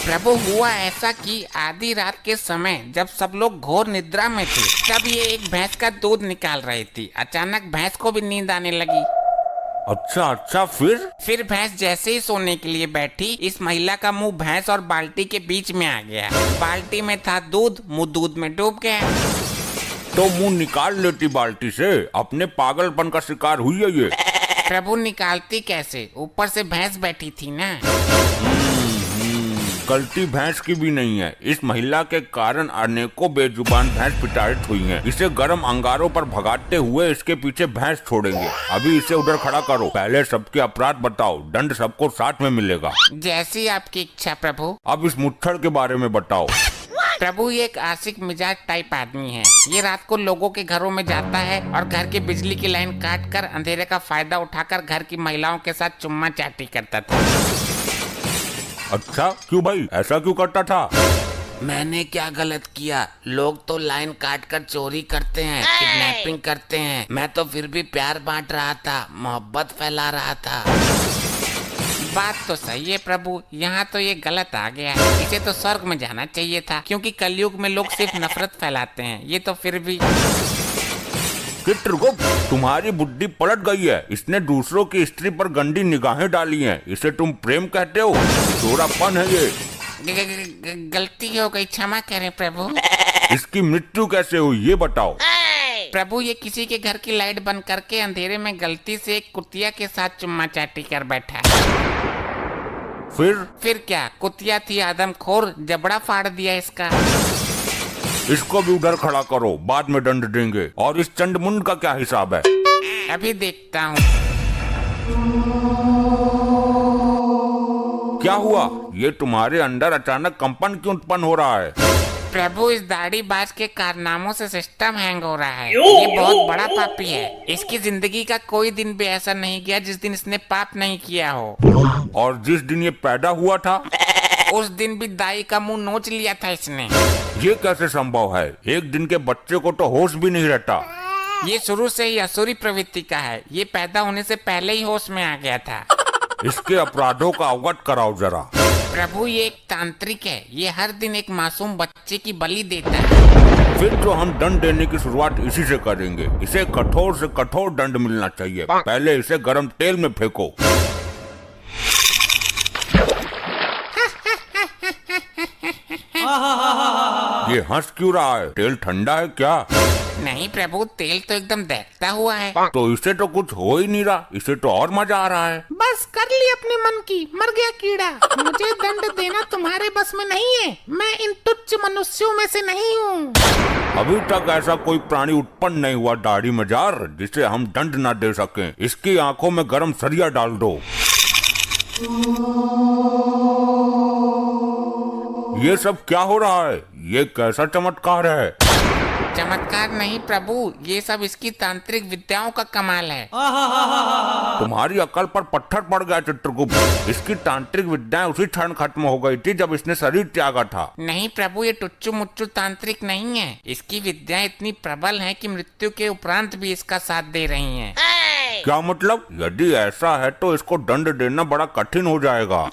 प्रभु, हुआ ऐसा कि आधी रात के समय जब सब लोग घोर निद्रा में थे, तब ये एक भैंस का दूध निकाल रही थी। अचानक भैंस को भी नींद आने लगी। अच्छा, फिर भैंस जैसे ही सोने के लिए बैठी, इस महिला का मुंह भैंस और बाल्टी के बीच में आ गया। बाल्टी में था दूध, मुंह दूध में डूब गया। तो मुंह निकाल लेती बाल्टी से। अपने पागलपन का शिकार हुई है ये। प्रभु, निकालती कैसे? ऊपर से भैंस बैठी थी ना। गलती भैंस की भी नहीं है। इस महिला के कारण अनेकों बेजुबान भैंस प्रताड़ित हुई हैं। इसे गर्म अंगारों पर भगाते हुए इसके पीछे भैंस छोड़ेंगे। अभी इसे उधर खड़ा करो। पहले सबके अपराध बताओ, दंड सबको साथ में मिलेगा। जैसी आपकी इच्छा प्रभु। अब इस मुच्छर के बारे में बताओ। प्रभु, ये एक आशिक मिजाज टाइप आदमी है। ये रात को लोगों के घरों में जाता है और घर की बिजली की लाइन काट कर अंधेरे का फायदा उठाकर घर की महिलाओं के साथ चुम्मा चाटी करता था। अच्छा, क्यों भाई, ऐसा क्यों करता था? मैंने क्या गलत किया? लोग तो लाइन काट कर चोरी करते हैं, किडनैपिंग करते हैं। मैं तो फिर भी प्यार बांट रहा था, मोहब्बत फैला रहा था। बात तो सही है प्रभु, यहाँ तो ये गलत आ गया। इसे तो स्वर्ग में जाना चाहिए था, क्योंकि कलयुग में लोग सिर्फ नफरत फैलाते हैं। ये तो फिर भी। चित्रगुप्त, तुम्हारी बुद्धि पलट गई है। इसने दूसरों की स्त्री पर गंदी निगाहें डाली हैं। इसे तुम प्रेम कहते हो? चोरापन है ये। गलती हो गई, क्षमा करें प्रभु। इसकी मृत्यु कैसे हुई ये बताओ। प्रभु, ये किसी के घर की लाइट बंद करके अंधेरे में गलती से एक कुतिया के साथ चुम्मा चाटी कर बैठा। फिर क्या? कुतिया थी आदमखोर, जबड़ा फाड़ दिया इसका। इसको भी उधर खड़ा करो, बाद में दंड देंगे। और इस चंडमुंड का क्या हिसाब है? अभी देखता हूँ। क्या हुआ? ये तुम्हारे अंदर अचानक कंपन क्यों उत्पन्न हो रहा है? प्रभु, इस दाढ़ीबाज के कारनामों से सिस्टम हैंग हो रहा है। ये बहुत बड़ा पापी है। इसकी जिंदगी का कोई दिन भी ऐसा नहीं गया जिस दिन इसने पाप नहीं किया हो। और जिस दिन ये पैदा हुआ था, उस दिन भी दाई का मुंह नोच लिया था इसने। ये कैसे संभव है? एक दिन के बच्चे को तो होश भी नहीं रहता। ये शुरू से ही असुरी प्रवृत्ति का है। ये पैदा होने से पहले ही होश में आ गया था। इसके अपराधों का अवगत कराओ जरा। प्रभु, ये एक तांत्रिक है। ये हर दिन एक मासूम बच्चे की बलि देता है। फिर तो हम दंड देने की शुरुआत इसी से करेंगे। इसे कठोर से कठोर दंड मिलना चाहिए। पहले इसे गर्म तेल में फेंको। ये हंस क्यों रहा है? तेल ठंडा है क्या? नहीं प्रभु, तेल तो एकदम दहकता हुआ है। तो इसे तो कुछ हो ही नहीं रहा। इसे तो और मजा आ रहा है। बस कर ली अपने मन की, मर गया कीड़ा। मुझे दंड देना तुम्हारे बस में नहीं है। मैं इन तुच्छ मनुष्यों में से नहीं हूँ। अभी तक ऐसा कोई प्राणी उत्पन्न नहीं हुआ दाढ़ी मजार, जिसे हम दंड न दे सकें। इसकी आंखों में गर्म सरिया डाल दो। ये सब क्या हो रहा है? ये कैसा चमत्कार है? चमत्कार नहीं प्रभु, ये सब इसकी तांत्रिक विद्याओं का कमाल है। तुम्हारी अकल पर पत्थर पड़ गया चित्रगुप्त। इसकी तांत्रिक विद्याएं उसी क्षण खत्म हो गई थी जब इसने शरीर त्यागा था। नहीं प्रभु, ये टुच्चू मुच्चू तांत्रिक नहीं है। इसकी विद्याएं इतनी प्रबल हैं कि मृत्यु के उपरांत भी इसका साथ दे रही हैं। क्या मतलब? यदि ऐसा है तो इसको दंड देना बड़ा कठिन हो जाएगा।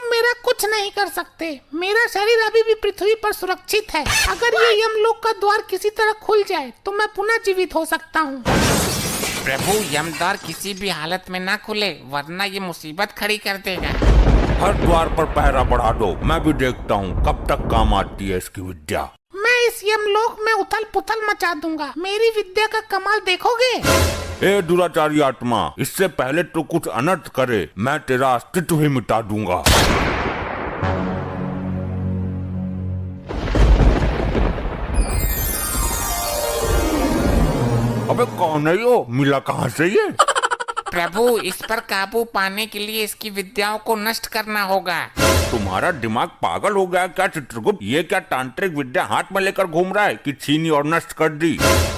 मेरा कुछ नहीं कर सकते। मेरा शरीर अभी भी पृथ्वी पर सुरक्षित है। अगर ये यमलोक का द्वार किसी तरह खुल जाए तो मैं पुनः जीवित हो सकता हूँ। प्रभु, यमद्वार किसी भी हालत में ना खुले, वरना ये मुसीबत खड़ी कर देगा। हर द्वार पर पहरा बढ़ा दो। मैं भी देखता हूँ कब तक काम आती है इसकी विद्या। मैं इस यमलोक में उथल पुथल मचा दूंगा। मेरी विद्या का कमाल देखोगे? ए दुराचारी आत्मा, इससे पहले तो कुछ अनर्थ करे, मैं तेरा अस्तित्व ही मिटा दूंगा। अबे कौन है यो? मिला कहाँ से ये? प्रभु, इस पर काबू पाने के लिए इसकी विद्याओं को नष्ट करना होगा। तुम्हारा दिमाग पागल हो गया क्या चित्रगुप्त? ये क्या तांत्रिक विद्या हाथ में लेकर घूम रहा है कि छीनी और नष्ट कर दी?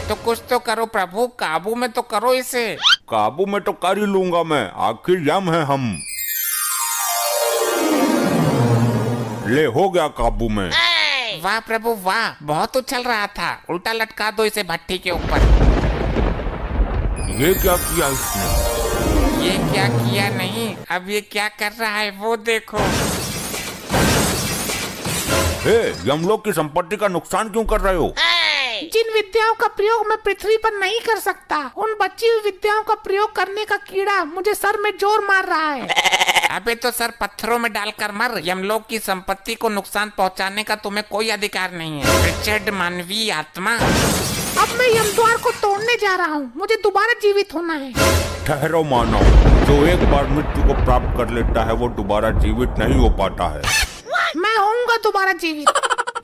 तो कुछ तो करो प्रभु, काबू में तो करो इसे। काबू में तो कर ही लूंगा मैं, आखिर यम है हम। ले हो गया काबू में। वाह प्रभु वाह, बहुत उछल रहा था। उल्टा लटका दो इसे भट्टी के ऊपर। ये क्या किया इसने? ये क्या किया नहीं, अब ये क्या कर रहा है वो देखो। हे, यमलोक की संपत्ति का नुकसान क्यों कर रहे हो? जिन विद्याओं का प्रयोग मैं पृथ्वी पर नहीं कर सकता, उन बची हुई विद्याओं का प्रयोग करने का कीड़ा मुझे सर में जोर मार रहा है। अबे तो सर पत्थरों में डालकर मर। यमलोक की संपत्ति को नुकसान पहुंचाने का तुम्हें कोई अधिकार नहीं है, रिचर्ड मानवीय आत्मा। अब मैं यमद्वार को तोड़ने जा रहा हूँ, मुझे दोबारा जीवित होना है। ठहरो मानव, जो एक बार मृत्यु को प्राप्त कर लेता है वो दोबारा जीवित नहीं हो पाता है। मैं होऊंगा दोबारा जीवित।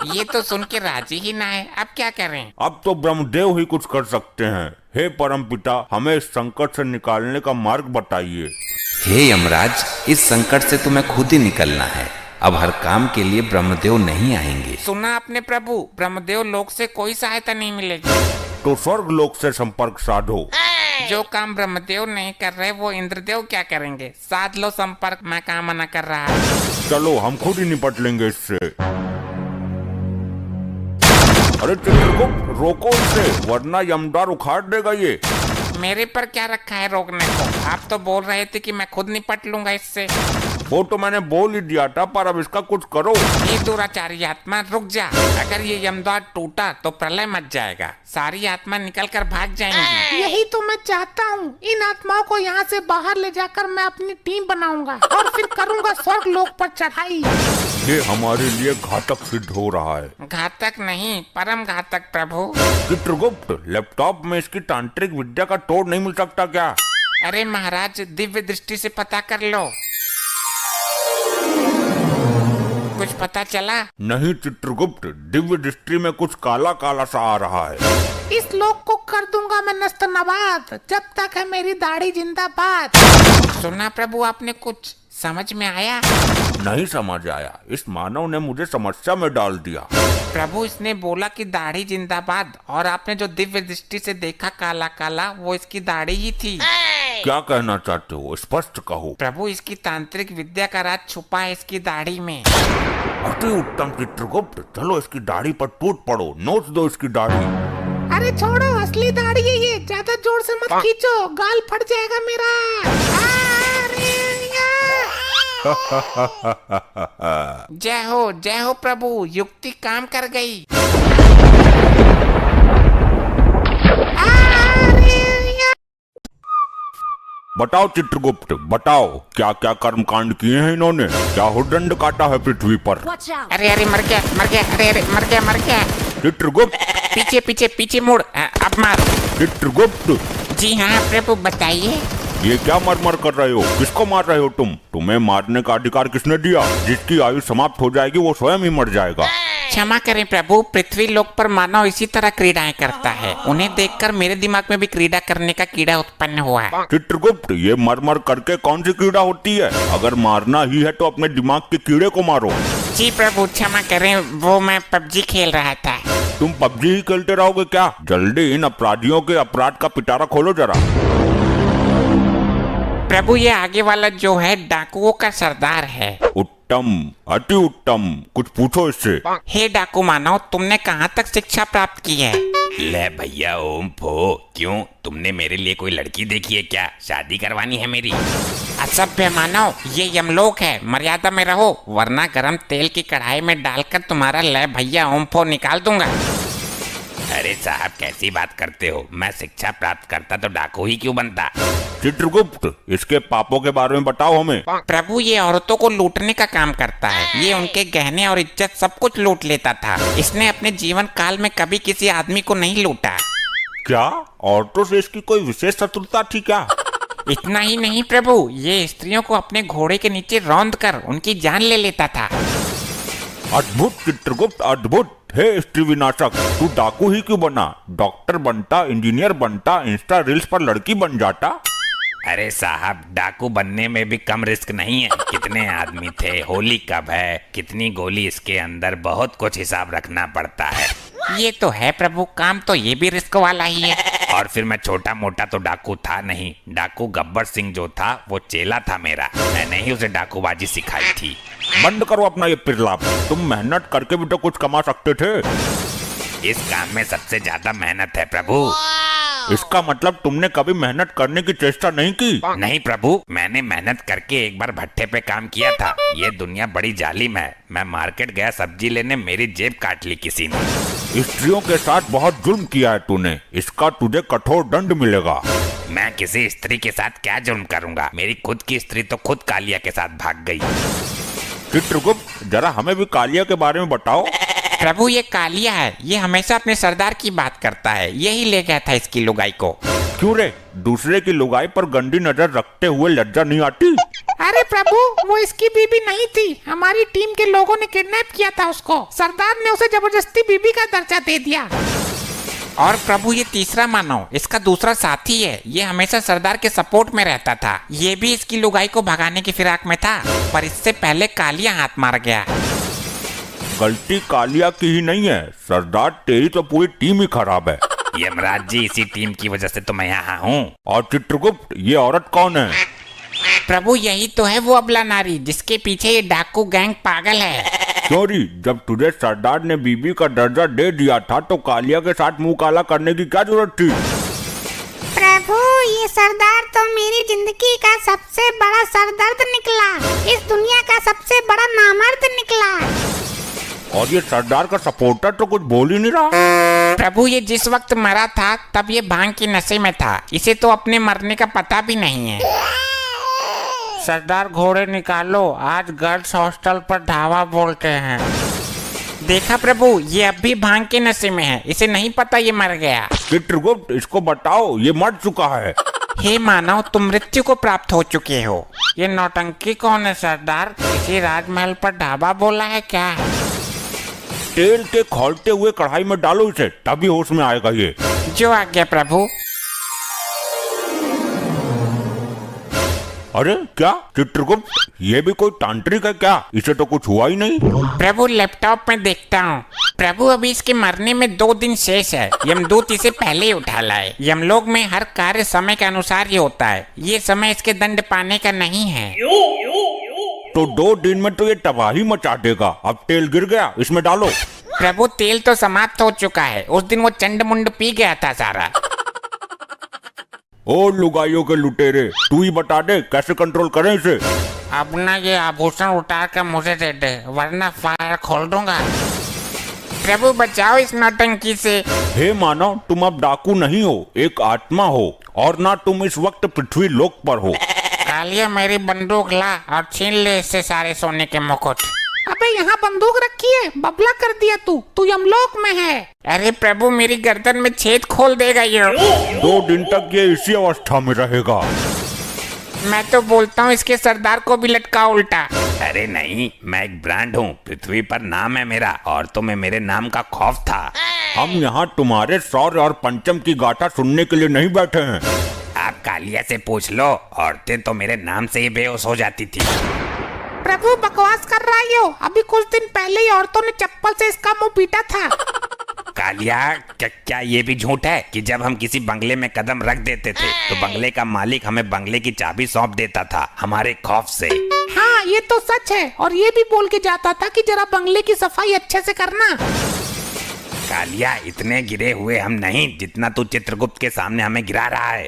ये तो सुन के राजी ही ना है, अब क्या करें? अब तो ब्रह्मदेव ही कुछ कर सकते हैं। हे परमपिता, हमें इस संकट से निकालने का मार्ग बताइए। हे यमराज, इस संकट से तुम्हें खुद ही निकलना है। अब हर काम के लिए ब्रह्मदेव नहीं आएंगे। सुना आपने प्रभु, ब्रह्मदेव लोक से कोई सहायता नहीं मिलेगी। तो स्वर्ग लोक से संपर्क साधो। जो काम ब्रह्मदेव नहीं कर रहे वो इंद्रदेव क्या करेंगे? साध लो संपर्क, मैं कहाँ मना कर रहा। चलो हम खुद ही निपट लेंगे इससे। अरे चित्रगुप्त, रोको इसे, वरना यमद्वार उखाड़ देगा ये। मेरे पर क्या रखा है रोकने को? आप तो बोल रहे थे कि मैं खुद निपट लूंगा इससे। वो तो मैंने बोल ही दिया था, पर अब इसका कुछ करो। ये दुराचारी आत्मा रुक जा। अगर ये यमद्वार टूटा तो प्रलय मच जाएगा, सारी आत्मा निकल कर भाग जाएंगी। यही तो मैं चाहता हूँ। इन आत्माओं को यहाँ से बाहर ले जाकर मैं अपनी टीम बनाऊंगा और फिर करूंगा स्वर्ग लोक पर चढ़ाई। ये हमारे लिए घातक सिद्ध हो रहा है। घातक नहीं, परम घातक प्रभु। चित्रगुप्त, लैपटॉप में इसकी तांत्रिक विद्या का तोड़ नहीं मिल सकता क्या? अरे महाराज, दिव्य दृष्टि से पता कर लो। कुछ पता चला? नहीं चित्रगुप्त, दिव्य दृष्टि में कुछ काला काला सा आ रहा है। इस लोक को कर दूंगा मैं नस्त नबाद, जब तक है मेरी दाढ़ी जिंदाबाद। सुना प्रभु आपने, कुछ समझ में आया? नहीं समझ आया, इस मानव ने मुझे समस्या में डाल दिया। प्रभु इसने बोला कि दाढ़ी जिंदाबाद, और आपने जो दिव्य दृष्टि से देखा काला काला, वो इसकी दाढ़ी ही थी। क्या कहना चाहते हो, स्पष्ट कहो। प्रभु इसकी तांत्रिक विद्या का राज छुपा है इसकी दाढ़ी में। अति उत्तम चित्रगुप्त, चलो इसकी दाढ़ी पर टूट पड़ो, नोच दो इसकी दाढ़ी। अरे छोड़ो, असली दाढ़ी है ये, ज्यादा जोर से मत खींचो, गाल फट जाएगा मेरा। जय हो प्रभु, युक्ति काम कर गई। बताओ चित्रगुप्त, बताओ क्या क्या कर्म कांड किए हैं इन्होंने? क्या हुदंड काटा है पृथ्वी पर? अरे अरे मर गया, अरे मर गया। चित्रगुप्त, पीछे मुड़, अब मार। चित्रगुप्त। जी हाँ प्रभु, बताइए। ये क्या मरमर कर रहे हो? किसको मार रहे हो तुम? तुम्हें मारने का अधिकार किसने दिया? जिसकी आयु समाप्त हो जाएगी वो स्वयं ही मर जाएगा। क्षमा करें प्रभु, पृथ्वी लोक पर मानव इसी तरह क्रीड़ाएं करता है। उन्हें देखकर मेरे दिमाग में भी क्रीड़ा करने का कीड़ा उत्पन्न हुआ है। चित्रगुप्त, ये मरमर करके कौन सी कीड़ा होती है? अगर मारना ही है तो अपने दिमाग के कीड़े को मारो। जी प्रभु क्षमा करें, वो मैं पबजी खेल रहा था। तुम पबजी ही खेलते रहोगे क्या? जल्दी इन अपराधियों के अपराध का पिटारा खोलो जरा। प्रभु ये आगे वाला जो है डाकुओं का सरदार है। उत्तम, अति उत्तम, कुछ पूछो इससे। हे डाकू मानव, तुमने कहाँ तक शिक्षा प्राप्त की है? ले भैया ओम फो, क्यों तुमने मेरे लिए कोई लड़की देखी है क्या? शादी करवानी है मेरी? असभ्य मानव, ये यमलोक है, मर्यादा में रहो, वरना गरम तेल की कढ़ाई में डालकर तुम्हारा ले भैया ओम फो निकाल दूंगा। अरे साहब कैसी बात करते हो? मैं शिक्षा प्राप्त करता तो डाकू ही क्यों बनता? चित्रगुप्त, इसके पापों के बारे में बताओ हमें। प्रभु ये औरतों को लूटने का काम करता है। ये उनके गहने और इज्जत सब कुछ लूट लेता था। इसने अपने जीवन काल में कभी किसी आदमी को नहीं लूटा। क्या औरतों से इसकी कोई विशेष शत्रुता थी क्या? इतना ही नहीं प्रभु, ये स्त्रियों को अपने घोड़े के नीचे रौंद कर उनकी जान ले लेता था। अद्भुत चित्रगुप्त, अद्भुत। हे स्त्री विनाशक, तू डाकू ही क्यों बना? डॉक्टर बनता, इंजीनियर बनता, इंस्टा रील्स पर लड़की बन जाता। अरे साहब, डाकू बनने में भी कम रिस्क नहीं है। कितने आदमी थे, होली कब है, कितनी गोली इसके अंदर, बहुत कुछ हिसाब रखना पड़ता है। ये तो है प्रभु, काम तो ये भी रिस्क वाला ही है। और फिर मैं छोटा मोटा तो डाकू था नहीं। डाकू गब्बर सिंह जो था वो चेला था मेरा। मैंने ही उसे डाकूबाजी सिखाई थी। बंद करो अपना ये पिरलाप। तुम मेहनत करके भी तो कुछ कमा सकते थे। इस काम में सबसे ज्यादा मेहनत है प्रभु। इसका मतलब तुमने कभी मेहनत करने की चेष्टा नहीं की? नहीं प्रभु, मैंने मेहनत करके एक बार भट्टे पे काम किया था। ये दुनिया बड़ी जालिम है। मैं मार्केट गया सब्जी लेने, मेरी जेब काट ली किसी ने। स्त्रियों के साथ बहुत जुल्म किया है तूने, इसका तुझे कठोर दंड मिलेगा। मैं किसी स्त्री के साथ क्या जुल्म करूंगा? मेरी खुद की स्त्री तो खुद कालिया के साथ भाग गई। चित्रगुप्त, जरा हमें भी कालिया के बारे में बताओ। प्रभु ये कालिया है, ये हमेशा अपने सरदार की बात करता है, यही ले गया था इसकी लुगाई को। क्यों रे, दूसरे की लुगाई पर गंदी नजर रखते हुए लज्जा नहीं आती? अरे प्रभु, वो इसकी बीबी नहीं थी, हमारी टीम के लोगों ने किडनैप किया था उसको। सरदार ने उसे जबरदस्ती बीबी का दर्जा दे दिया। और प्रभु ये तीसरा मानव, इसका दूसरा साथी है, ये हमेशा सरदार के सपोर्ट में रहता था। ये भी इसकी लुगाई को भगाने की फिराक में था, पर इससे पहले कालिया हाथ मार गया। गलती कालिया की ही नहीं है सरदार, तेरी तो पूरी टीम ही खराब है। यमराज जी, इसी टीम की वजह से तो मैं यहाँ हूँ। और चित्रगुप्त, ये औरत कौन है? प्रभु यही तो है वो अबला नारी, जिसके पीछे ये डाकू गैंग पागल है। चोरी, जब तुझे सरदार ने बीबी का दर्जा दे दिया था तो कालिया के साथ मुंह काला करने की क्या जरूरत थी? प्रभु, ये सरदार तो मेरी जिंदगी का सबसे बड़ा सरदर्द निकला। इस दुनिया का सबसे बड़ा नामर्द निकला। और ये सरदार का सपोर्टर तो कुछ बोल ही नहीं रहा। प्रभु ये जिस वक्त मरा था तब ये भांग की नशे में था, इसे तो अपने मरने का पता भी नहीं है। सरदार घोड़े निकालो, आज गर्ल्स हॉस्टल पर ढाबा बोलते हैं। देखा प्रभु, ये अब भी भांग के नशे में है, इसे नहीं पता ये मर गया। चित्रगुप्त, इसको बताओ ये मर चुका है। हे मानव, तुम मृत्यु को प्राप्त हो चुके हो। ये नौटंकी कौन है सरदार? किसी राजमहल पर ढाबा बोला है क्या? तेल के खौलते हुए कढ़ाई में डालो इसे, तभी होश में आएगा ये। जो आज्ञा प्रभु। अरे क्या चित्रगुप्त, ये भी कोई तांत्रिक है क्या? इसे तो कुछ हुआ ही नहीं। प्रभु लैपटॉप में देखता हूँ। प्रभु अभी इसके मरने में 2 दिन शेष है। यमदूत इसे पहले ही उठा लाए। यमलोक में हर कार्य समय के अनुसार ही होता है, ये समय इसके दंड पाने का नहीं है। तो 2 दिन में तो ये तबाही मचा देगा। अब तेल गिर गया, इसमें डालो। प्रभु तेल तो समाप्त हो चुका है, उस दिन वो चंड मुंड पी गया था सारा। ओ लुगाइयों के लुटेरे, तू ही बता दे कैसे कंट्रोल करें इसे। अब ना ये आभूषण उतार कर मुझे दे दे, वरना फायर खोल दूंगा। प्रभु बचाओ इस नौटंकी से। हे मानव, तुम अब डाकू नहीं हो, एक आत्मा हो, और ना तुम इस वक्त पृथ्वी लोक पर हो। कालिया मेरी बंदूक ला और छीन ले इससे सारे सोने के मुकुट। अबे यहाँ बंदूक रखी है, बबला कर दिया तू यमलोक में है। अरे प्रभु मेरी गर्दन में छेद खोल देगा ये। 2 दिन तक ये इसी अवस्था में रहेगा। मैं तो बोलता हूँ इसके सरदार को भी लटका उल्टा। अरे नहीं, मैं एक ब्रांड हूँ, पृथ्वी पर नाम है मेरा, और तुम्हें मेरे नाम का खौफ था। हम यहाँ तुम्हारे शौर्य और पंचम की गाथा सुनने के लिए नहीं बैठे हैं। आप कालिया से पूछ लो, औरतें तो मेरे नाम से ही बेहोश हो जाती थी। प्रभु बकवास कर रहा है यो। अभी कुछ दिन पहले ही औरतों ने चप्पल से इसका मुंह पीटा था। कालिया, क्या ये भी झूठ है कि जब हम किसी बंगले में कदम रख देते थे तो बंगले का मालिक हमें बंगले की चाबी सौंप देता था हमारे खौफ से? हाँ ये तो सच है, और ये भी बोल के जाता था कि जरा बंगले की सफाई अच्छे से करना। कालिया, इतने गिरे हुए हम नहीं जितना तू चित्रगुप्त के सामने हमें गिरा रहा है।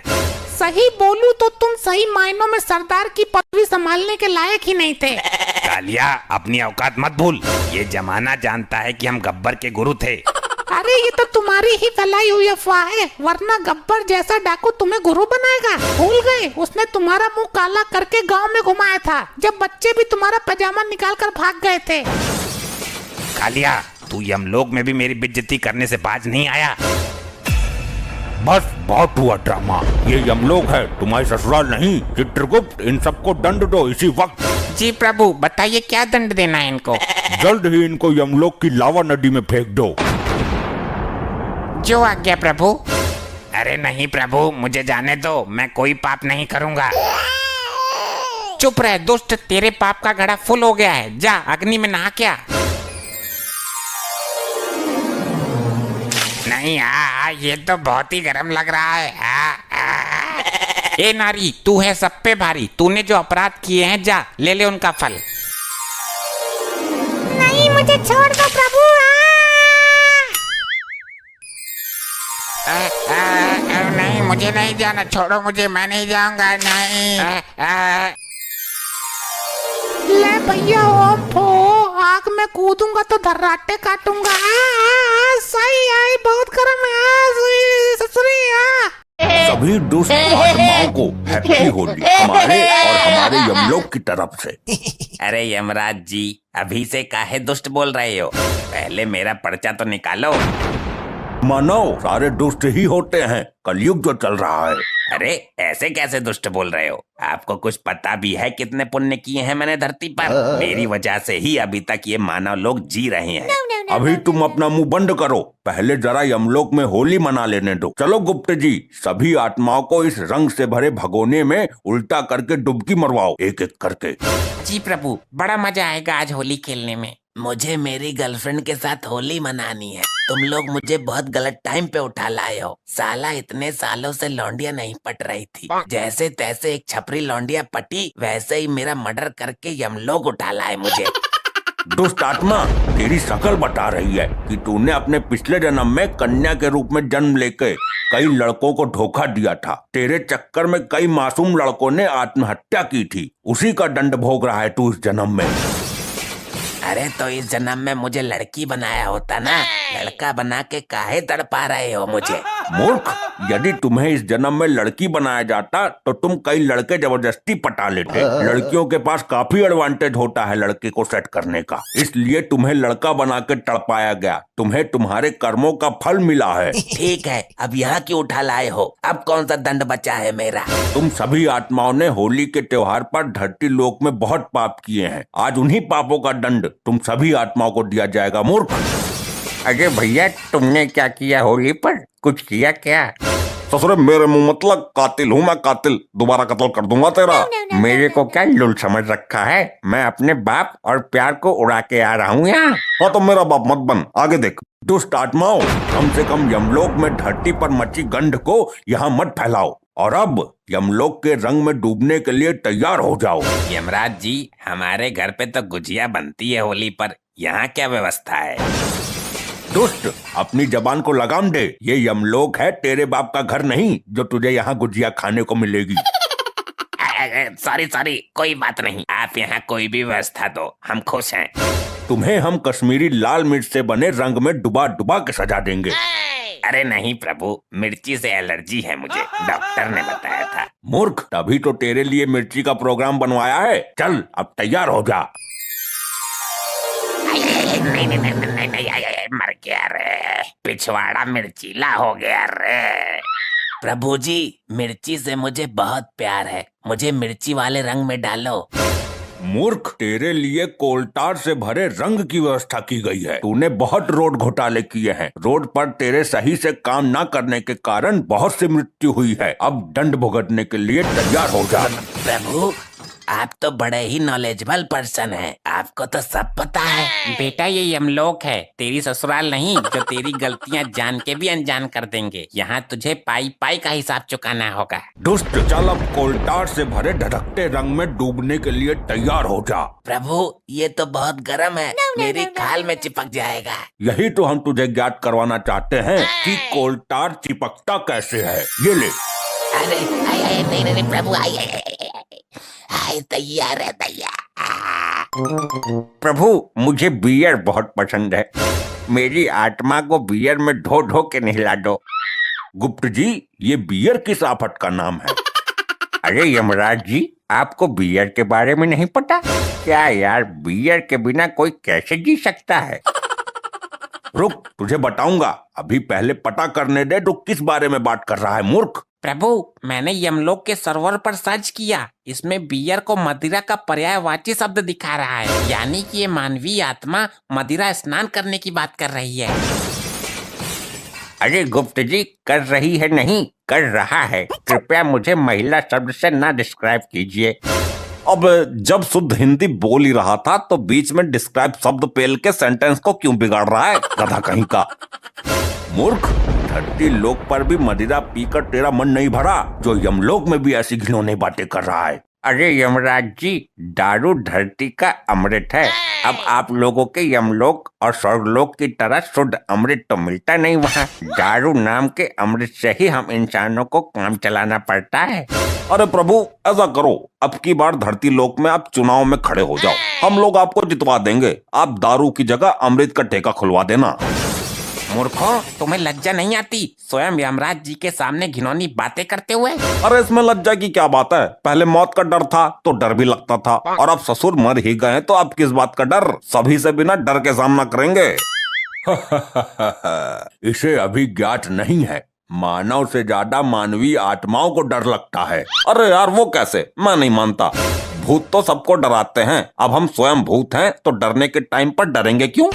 सही बोलूं तो तुम सही मायनों में सरदार की पदवी संभालने के लायक ही नहीं थे। कालिया, अपनी औकात मत भूल। ये जमाना जानता है कि हम गब्बर के गुरु थे। अरे ये तो तुम्हारी ही फैलाई हुई अफवाह है, वरना गब्बर जैसा डाकू तुम्हें गुरु बनाएगा। भूल गए, उसने तुम्हारा मुंह काला करके गांव में घुमाया था, जब बच्चे भी तुम्हारा पजामा निकाल कर भाग गए थे। कालिया, तू यमलोक में भी मेरी बेइज्जती करने से बाज नहीं आया। बस बहुत हुआ ड्रामा, ये यमलोक है, तुम्हारी ससुराल नहीं। चित्रगुप्त, इन सबको दंड दो इसी वक्त। जी प्रभु, बताइए क्या दंड देना है इनको? जल्द ही इनको यमलोक की लावा नदी में फेंक दो। जो आज्ञा प्रभु। अरे नहीं प्रभु, मुझे जाने दो, मैं कोई पाप नहीं करूंगा। चुप रह दुष्ट, तेरे पाप का घड़ा फुल हो गया है, जा अग्नि में नहा क्या। नहीं, ये तो बहुत ही गर्म लग रहा है। ए नारी, तू है सब पे भारी, तूने जो अपराध किए हैं, जा ले ले उनका फल। नहीं, मुझे नहीं जाना, छोड़ो मुझे, मैं नहीं जाऊंगा, नहीं। ले भैया ऑफ हो, आग में कूदूंगा तो धर्राटे काटूंगा। सही आई, बहुत गर्म है ससुरी। सभी दुष्ट आत्माओं को हैप्पी होली हमारे और हमारे यमलोक की तरफ से। अरे यमराज जी, अभी से काहे दुष्ट बोल रहे हो? पहले मेरा पर्चा तो निकालो। मानव सारे दुष्ट ही होते हैं, कलयुग जो चल रहा है। अरे ऐसे कैसे दुष्ट बोल रहे हो? आपको कुछ पता भी है कितने पुण्य किए हैं मैंने धरती पर? मेरी वजह से ही अभी तक ये मानव लोग जी रहे हैं। अभी तुम अपना मुंह बंद करो, पहले जरा यमलोक में होली मना लेने दो। चलो गुप्त जी, सभी आत्माओं को इस रंग से भरे भगोने में उल्टा करके डुबकी मरवाओ, एक एक करके। जी प्रभु, बड़ा मजा आएगा आज होली खेलने में। मुझे मेरी गर्लफ्रेंड के साथ होली मनानी है। तुम लोग मुझे बहुत गलत टाइम पे उठा लाए हो। साला इतने सालों से लौंडिया नहीं पट रही थी, जैसे तैसे एक छपरी लौंडिया पटी, वैसे ही मेरा मर्डर करके यमलोक उठा लाए मुझे। दुष्ट आत्मा, तेरी शक्ल बता रही है कि तूने अपने पिछले जन्म में कन्या के रूप में जन्म लेके कई लड़कों को धोखा दिया था। तेरे चक्कर में कई मासूम लड़कों ने आत्महत्या की थी, उसी का दंड भोग रहा है तू इस जन्म में। अरे तो इस जन्म में मुझे लड़की बनाया होता ना, लड़का बना के काहे तड़पा रहे हो मुझे? मूर्ख, यदि तुम्हें इस जन्म में लड़की बनाया जाता तो तुम कई लड़के जबरदस्ती पटा लेते। लड़कियों के पास काफी एडवांटेज होता है लड़के को सेट करने का, इसलिए तुम्हें लड़का बना के तड़पाया गया। तुम्हें तुम्हारे कर्मों का फल मिला है। ठीक है, अब यहाँ क्यों उठा लाए हो? अब कौन सा दंड बचा है मेरा? तुम सभी आत्माओं ने होली के त्योहार पर धरती लोक में बहुत पाप किए हैं। आज उन्हीं पापों का दंड तुम सभी आत्माओं को दिया जाएगा। मूर्ख। अरे भैया, तुमने क्या किया होली पर? कुछ किया क्या? ससुरे मेरे मुंह मतलब, कातिल हूँ मैं, कातिल। दोबारा कत्ल कर दूंगा तेरा। मेरे को क्या लुल समझ रखा है? मैं अपने बाप और प्यार को उड़ा के आ रहा हूँ यहाँ। हाँ तो मेरा बाप मत बन, आगे देख। दुष्ट आत्माओं, कम से कम यमलोक में धरती पर मची गंध को यहाँ मत फैलाओ, और अब यमलोक के रंग में डूबने के लिए तैयार हो जाओ। यमराज जी, हमारे घर पे तो गुजिया बनती है होली पर, यहाँ क्या व्यवस्था है? दुष्ट, अपनी जबान को लगाम दे। ये यमलोक है, तेरे बाप का घर नहीं जो तुझे यहाँ गुजिया खाने को मिलेगी। सॉरी, कोई बात नहीं। आप यहाँ कोई भी व्यवस्था दो, हम खुश हैं। तुम्हें हम कश्मीरी लाल मिर्च से बने रंग में डुबा डुबा के सजा देंगे। अरे नहीं प्रभु, मिर्ची से एलर्जी है मुझे, डॉक्टर ने बताया था। मूर्ख, तभी तो तेरे लिए मिर्ची का प्रोग्राम बनवाया है। चल अब तैयार हो जा। नहीं, मर गया रे, पिछवाड़ा मिर्चीला हो गया रे। प्रभु जी, मिर्ची से मुझे बहुत प्यार है, मुझे मिर्ची वाले रंग में डालो। मूर्ख, तेरे लिए कोलटार से भरे रंग की व्यवस्था की गई है। तूने बहुत रोड घोटाले किए हैं। रोड पर तेरे सही से काम न करने के कारण बहुत सी मृत्यु हुई है। अब दंड भुगतने के लिए तैयार हो जा। प्रभु, आप तो बड़े ही नॉलेजेबल पर्सन हैं, आपको तो सब पता है। बेटा, ये यमलोक है, तेरी ससुराल नहीं, जो तेरी गलतियाँ जान के भी अनजान कर देंगे। यहाँ तुझे पाई पाई का हिसाब चुकाना होगा। दुष्ट, चल अब कोलटार से भरे धधकते रंग में डूबने के लिए तैयार हो जा। प्रभु, ये तो बहुत गर्म है, मेरी खाल में चिपक जाएगा। यही तो हम तुझे ज्ञात करवाना चाहते हैं कि कोलटार चिपकता कैसे है। ये ले। अरे नहीं प्रभु, तैयार है तैयार। प्रभु, मुझे बियर बहुत पसंद है, मेरी आत्मा को बियर में धो धो के नहला दो। गुप्त जी, ये बियर किस आफत का नाम है? अरे यमराज जी, आपको बियर के बारे में नहीं पता क्या? यार, बियर के बिना कोई कैसे जी सकता है? रुक, तुझे बताऊंगा। अभी पहले पता करने दे तो किस बारे में बात कर रहा है मूर्ख। प्रभु, मैंने यमलोक के सर्वर पर सर्च किया, इसमें बियर को मदिरा का पर्यायवाची शब्द दिखा रहा है, यानी कि ये मानवीय आत्मा मदिरा स्नान करने की बात कर रही है। अरे गुप्त जी, कर रही है नहीं, कर रहा है। कृपया मुझे महिला शब्द से ना डिस्क्राइब कीजिए। अब जब शुद्ध हिंदी बोल ही रहा था तो बीच में डिस्क्राइब शब्द पेल के सेंटेंस को क्यों बिगाड़ रहा है, गधा कहीं का। मूर्ख, धरती लोक पर भी मदिरा पीकर तेरा मन नहीं भरा, जो यमलोक में भी ऐसी घिनौनी बातें कर रहा है। अरे यमराज जी, दारू धरती का अमृत है। अब आप लोगों के यमलोक और स्वर्गलोक की तरह शुद्ध अमृत तो मिलता नहीं वहाँ। दारू नाम के अमृत से ही हम इंसानों को काम चलाना पड़ता है। अरे प्रभु, ऐसा करो, अब की बार धरती लोक में आप चुनाव में खड़े हो जाओ, हम लोग आपको जितवा देंगे। आप दारू की जगह अमृत का ठेका खुलवा देना। मूर्खों, तुम्हें लज्जा नहीं आती स्वयं यमराज जी के सामने घिनौनी बातें करते हुए? अरे इसमें लज्जा की क्या बात है? पहले मौत का डर था तो डर भी लगता था, और अब ससुर मर ही गए तो अब किस बात का डर? सभी से बिना डर के सामना करेंगे। इसे अभी ज्ञात नहीं है, मानव से ज्यादा मानवीय आत्माओं को डर लगता है। अरे यार वो कैसे? मैं नहीं मानता। भूत तो सबको डराते हैं, अब हम स्वयं भूत हैं तो डरने के टाइम पर डरेंगे क्यों?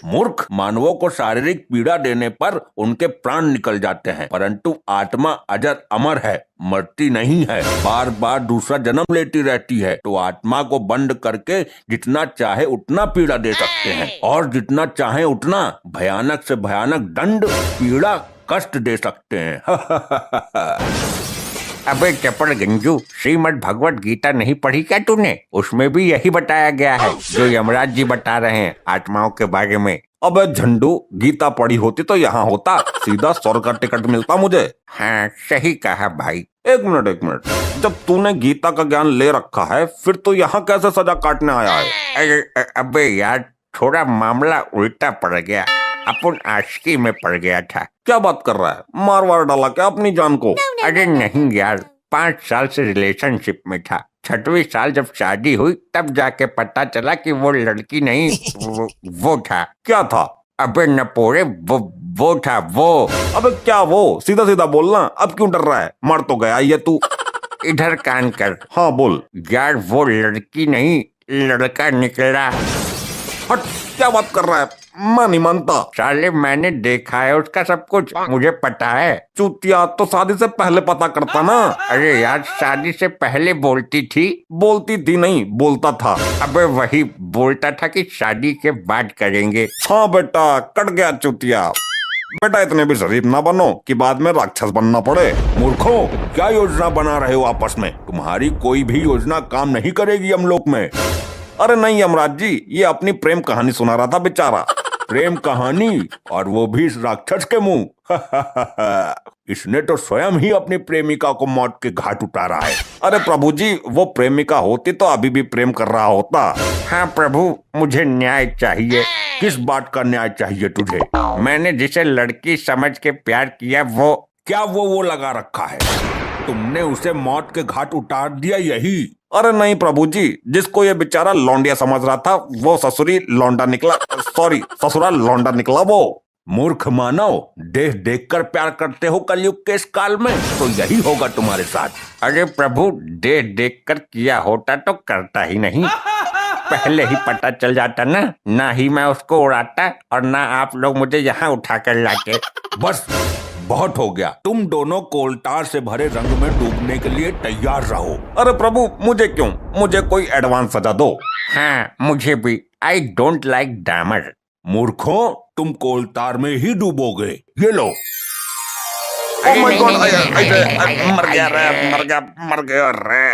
मूर्ख, मानवों को शारीरिक पीड़ा देने पर उनके प्राण निकल जाते हैं, परंतु आत्मा अजर अमर है, मरती नहीं है, बार बार दूसरा जन्म लेती रहती है। तो आत्मा को बंद करके जितना चाहे उतना पीड़ा दे सकते हैं, और जितना चाहे उतना भयानक से भयानक दंड, पीड़ा, कष्ट दे सकते हैं। अबे चपड़ गंजू, श्रीमद् भगवत गीता नहीं पढ़ी क्या तूने? उसमें भी यही बताया गया है जो यमराज जी बता रहे हैं आत्माओं के बारे में। अबे झंडू, गीता पढ़ी होती तो यहाँ होता, सीधा स्वर्ग का टिकट मिलता मुझे। हाँ सही कहा भाई। एक मिनट, जब तूने गीता का ज्ञान ले रखा है फिर तो यहाँ कैसे सजा काटने आया है? अबे यार, थोड़ा मामला उल्टा पड़ गया, अपन आशिकी में पड़ गया था। क्या बात कर रहा है? मार वार डाला क्या अपनी जान को? अरे नहीं यार, 5 साल से रिलेशनशिप में था। 6वीं साल जब शादी हुई तब जाके पता चला कि वो लड़की नहीं, वो था। क्या था? अबे नपोरे, वो था वो। अबे क्या वो? सीधा सीधा बोलना, अब क्यों डर रहा है? मर तो गया ये तू। इधर कान कर। हाँ बोल। यार वो लड़की नहीं, लड़का निकला। हट, क्या बात कर रहा है? मैं नहीं मानता। साले मैंने देखा है उसका सब कुछ, मुझे पता है। चूतिया, तो शादी से पहले पता करता ना। अरे यार, शादी से पहले बोलती थी। बोलती थी नहीं, बोलता था। अबे वही बोलता था कि शादी के बाद करेंगे। हाँ बेटा, कट गया चूतिया। बेटा इतने भी शरीफ ना बनो कि बाद में राक्षस बनना पड़े। मूर्खों, क्या योजना बना रहे हो आपस में? तुम्हारी कोई भी योजना काम नहीं करेगी हम लोग में। अरे नहीं यमराज जी, ये अपनी प्रेम कहानी सुना रहा था बेचारा। प्रेम कहानी, और वो भी इस राक्षस के मुंह। इसने तो स्वयं ही अपनी प्रेमिका को मौत के घाट उतारा है। अरे प्रभु जी, वो प्रेमिका होती तो अभी भी प्रेम कर रहा होता। हाँ प्रभु, मुझे न्याय चाहिए। किस बात का न्याय चाहिए तुझे? मैंने जिसे लड़की समझ के प्यार किया वो। क्या वो लगा रखा है? तुमने उसे मौत के घाट उतार दिया यही? अरे नहीं प्रभु जी, जिसको ये बेचारा लौंडिया समझ रहा था वो ससुरी लौंडा निकला। सॉरी, ससुरा लौंडा निकला वो। मूर्ख मानव, देख देख कर प्यार करते हो कलयुग के इस काल में, तो यही होगा तुम्हारे साथ। अरे प्रभु, देख देख कर किया होता तो करता ही नहीं। पहले ही पता चल जाता ना ही मैं उसको उड़ाता और ना आप लोग मुझे यहाँ उठा कर लाते। बस बहुत हो गया, तुम दोनों कोलटार से भरे रंग में डूबने के लिए तैयार रहो। अरे प्रभु, मुझे क्यों? मुझे कोई एडवांस सजा दो। हाँ मुझे भी। I don't like dammar. मूर्खों, तुम कोलतार में ही डूबोगे। ये लो। मर गया रे।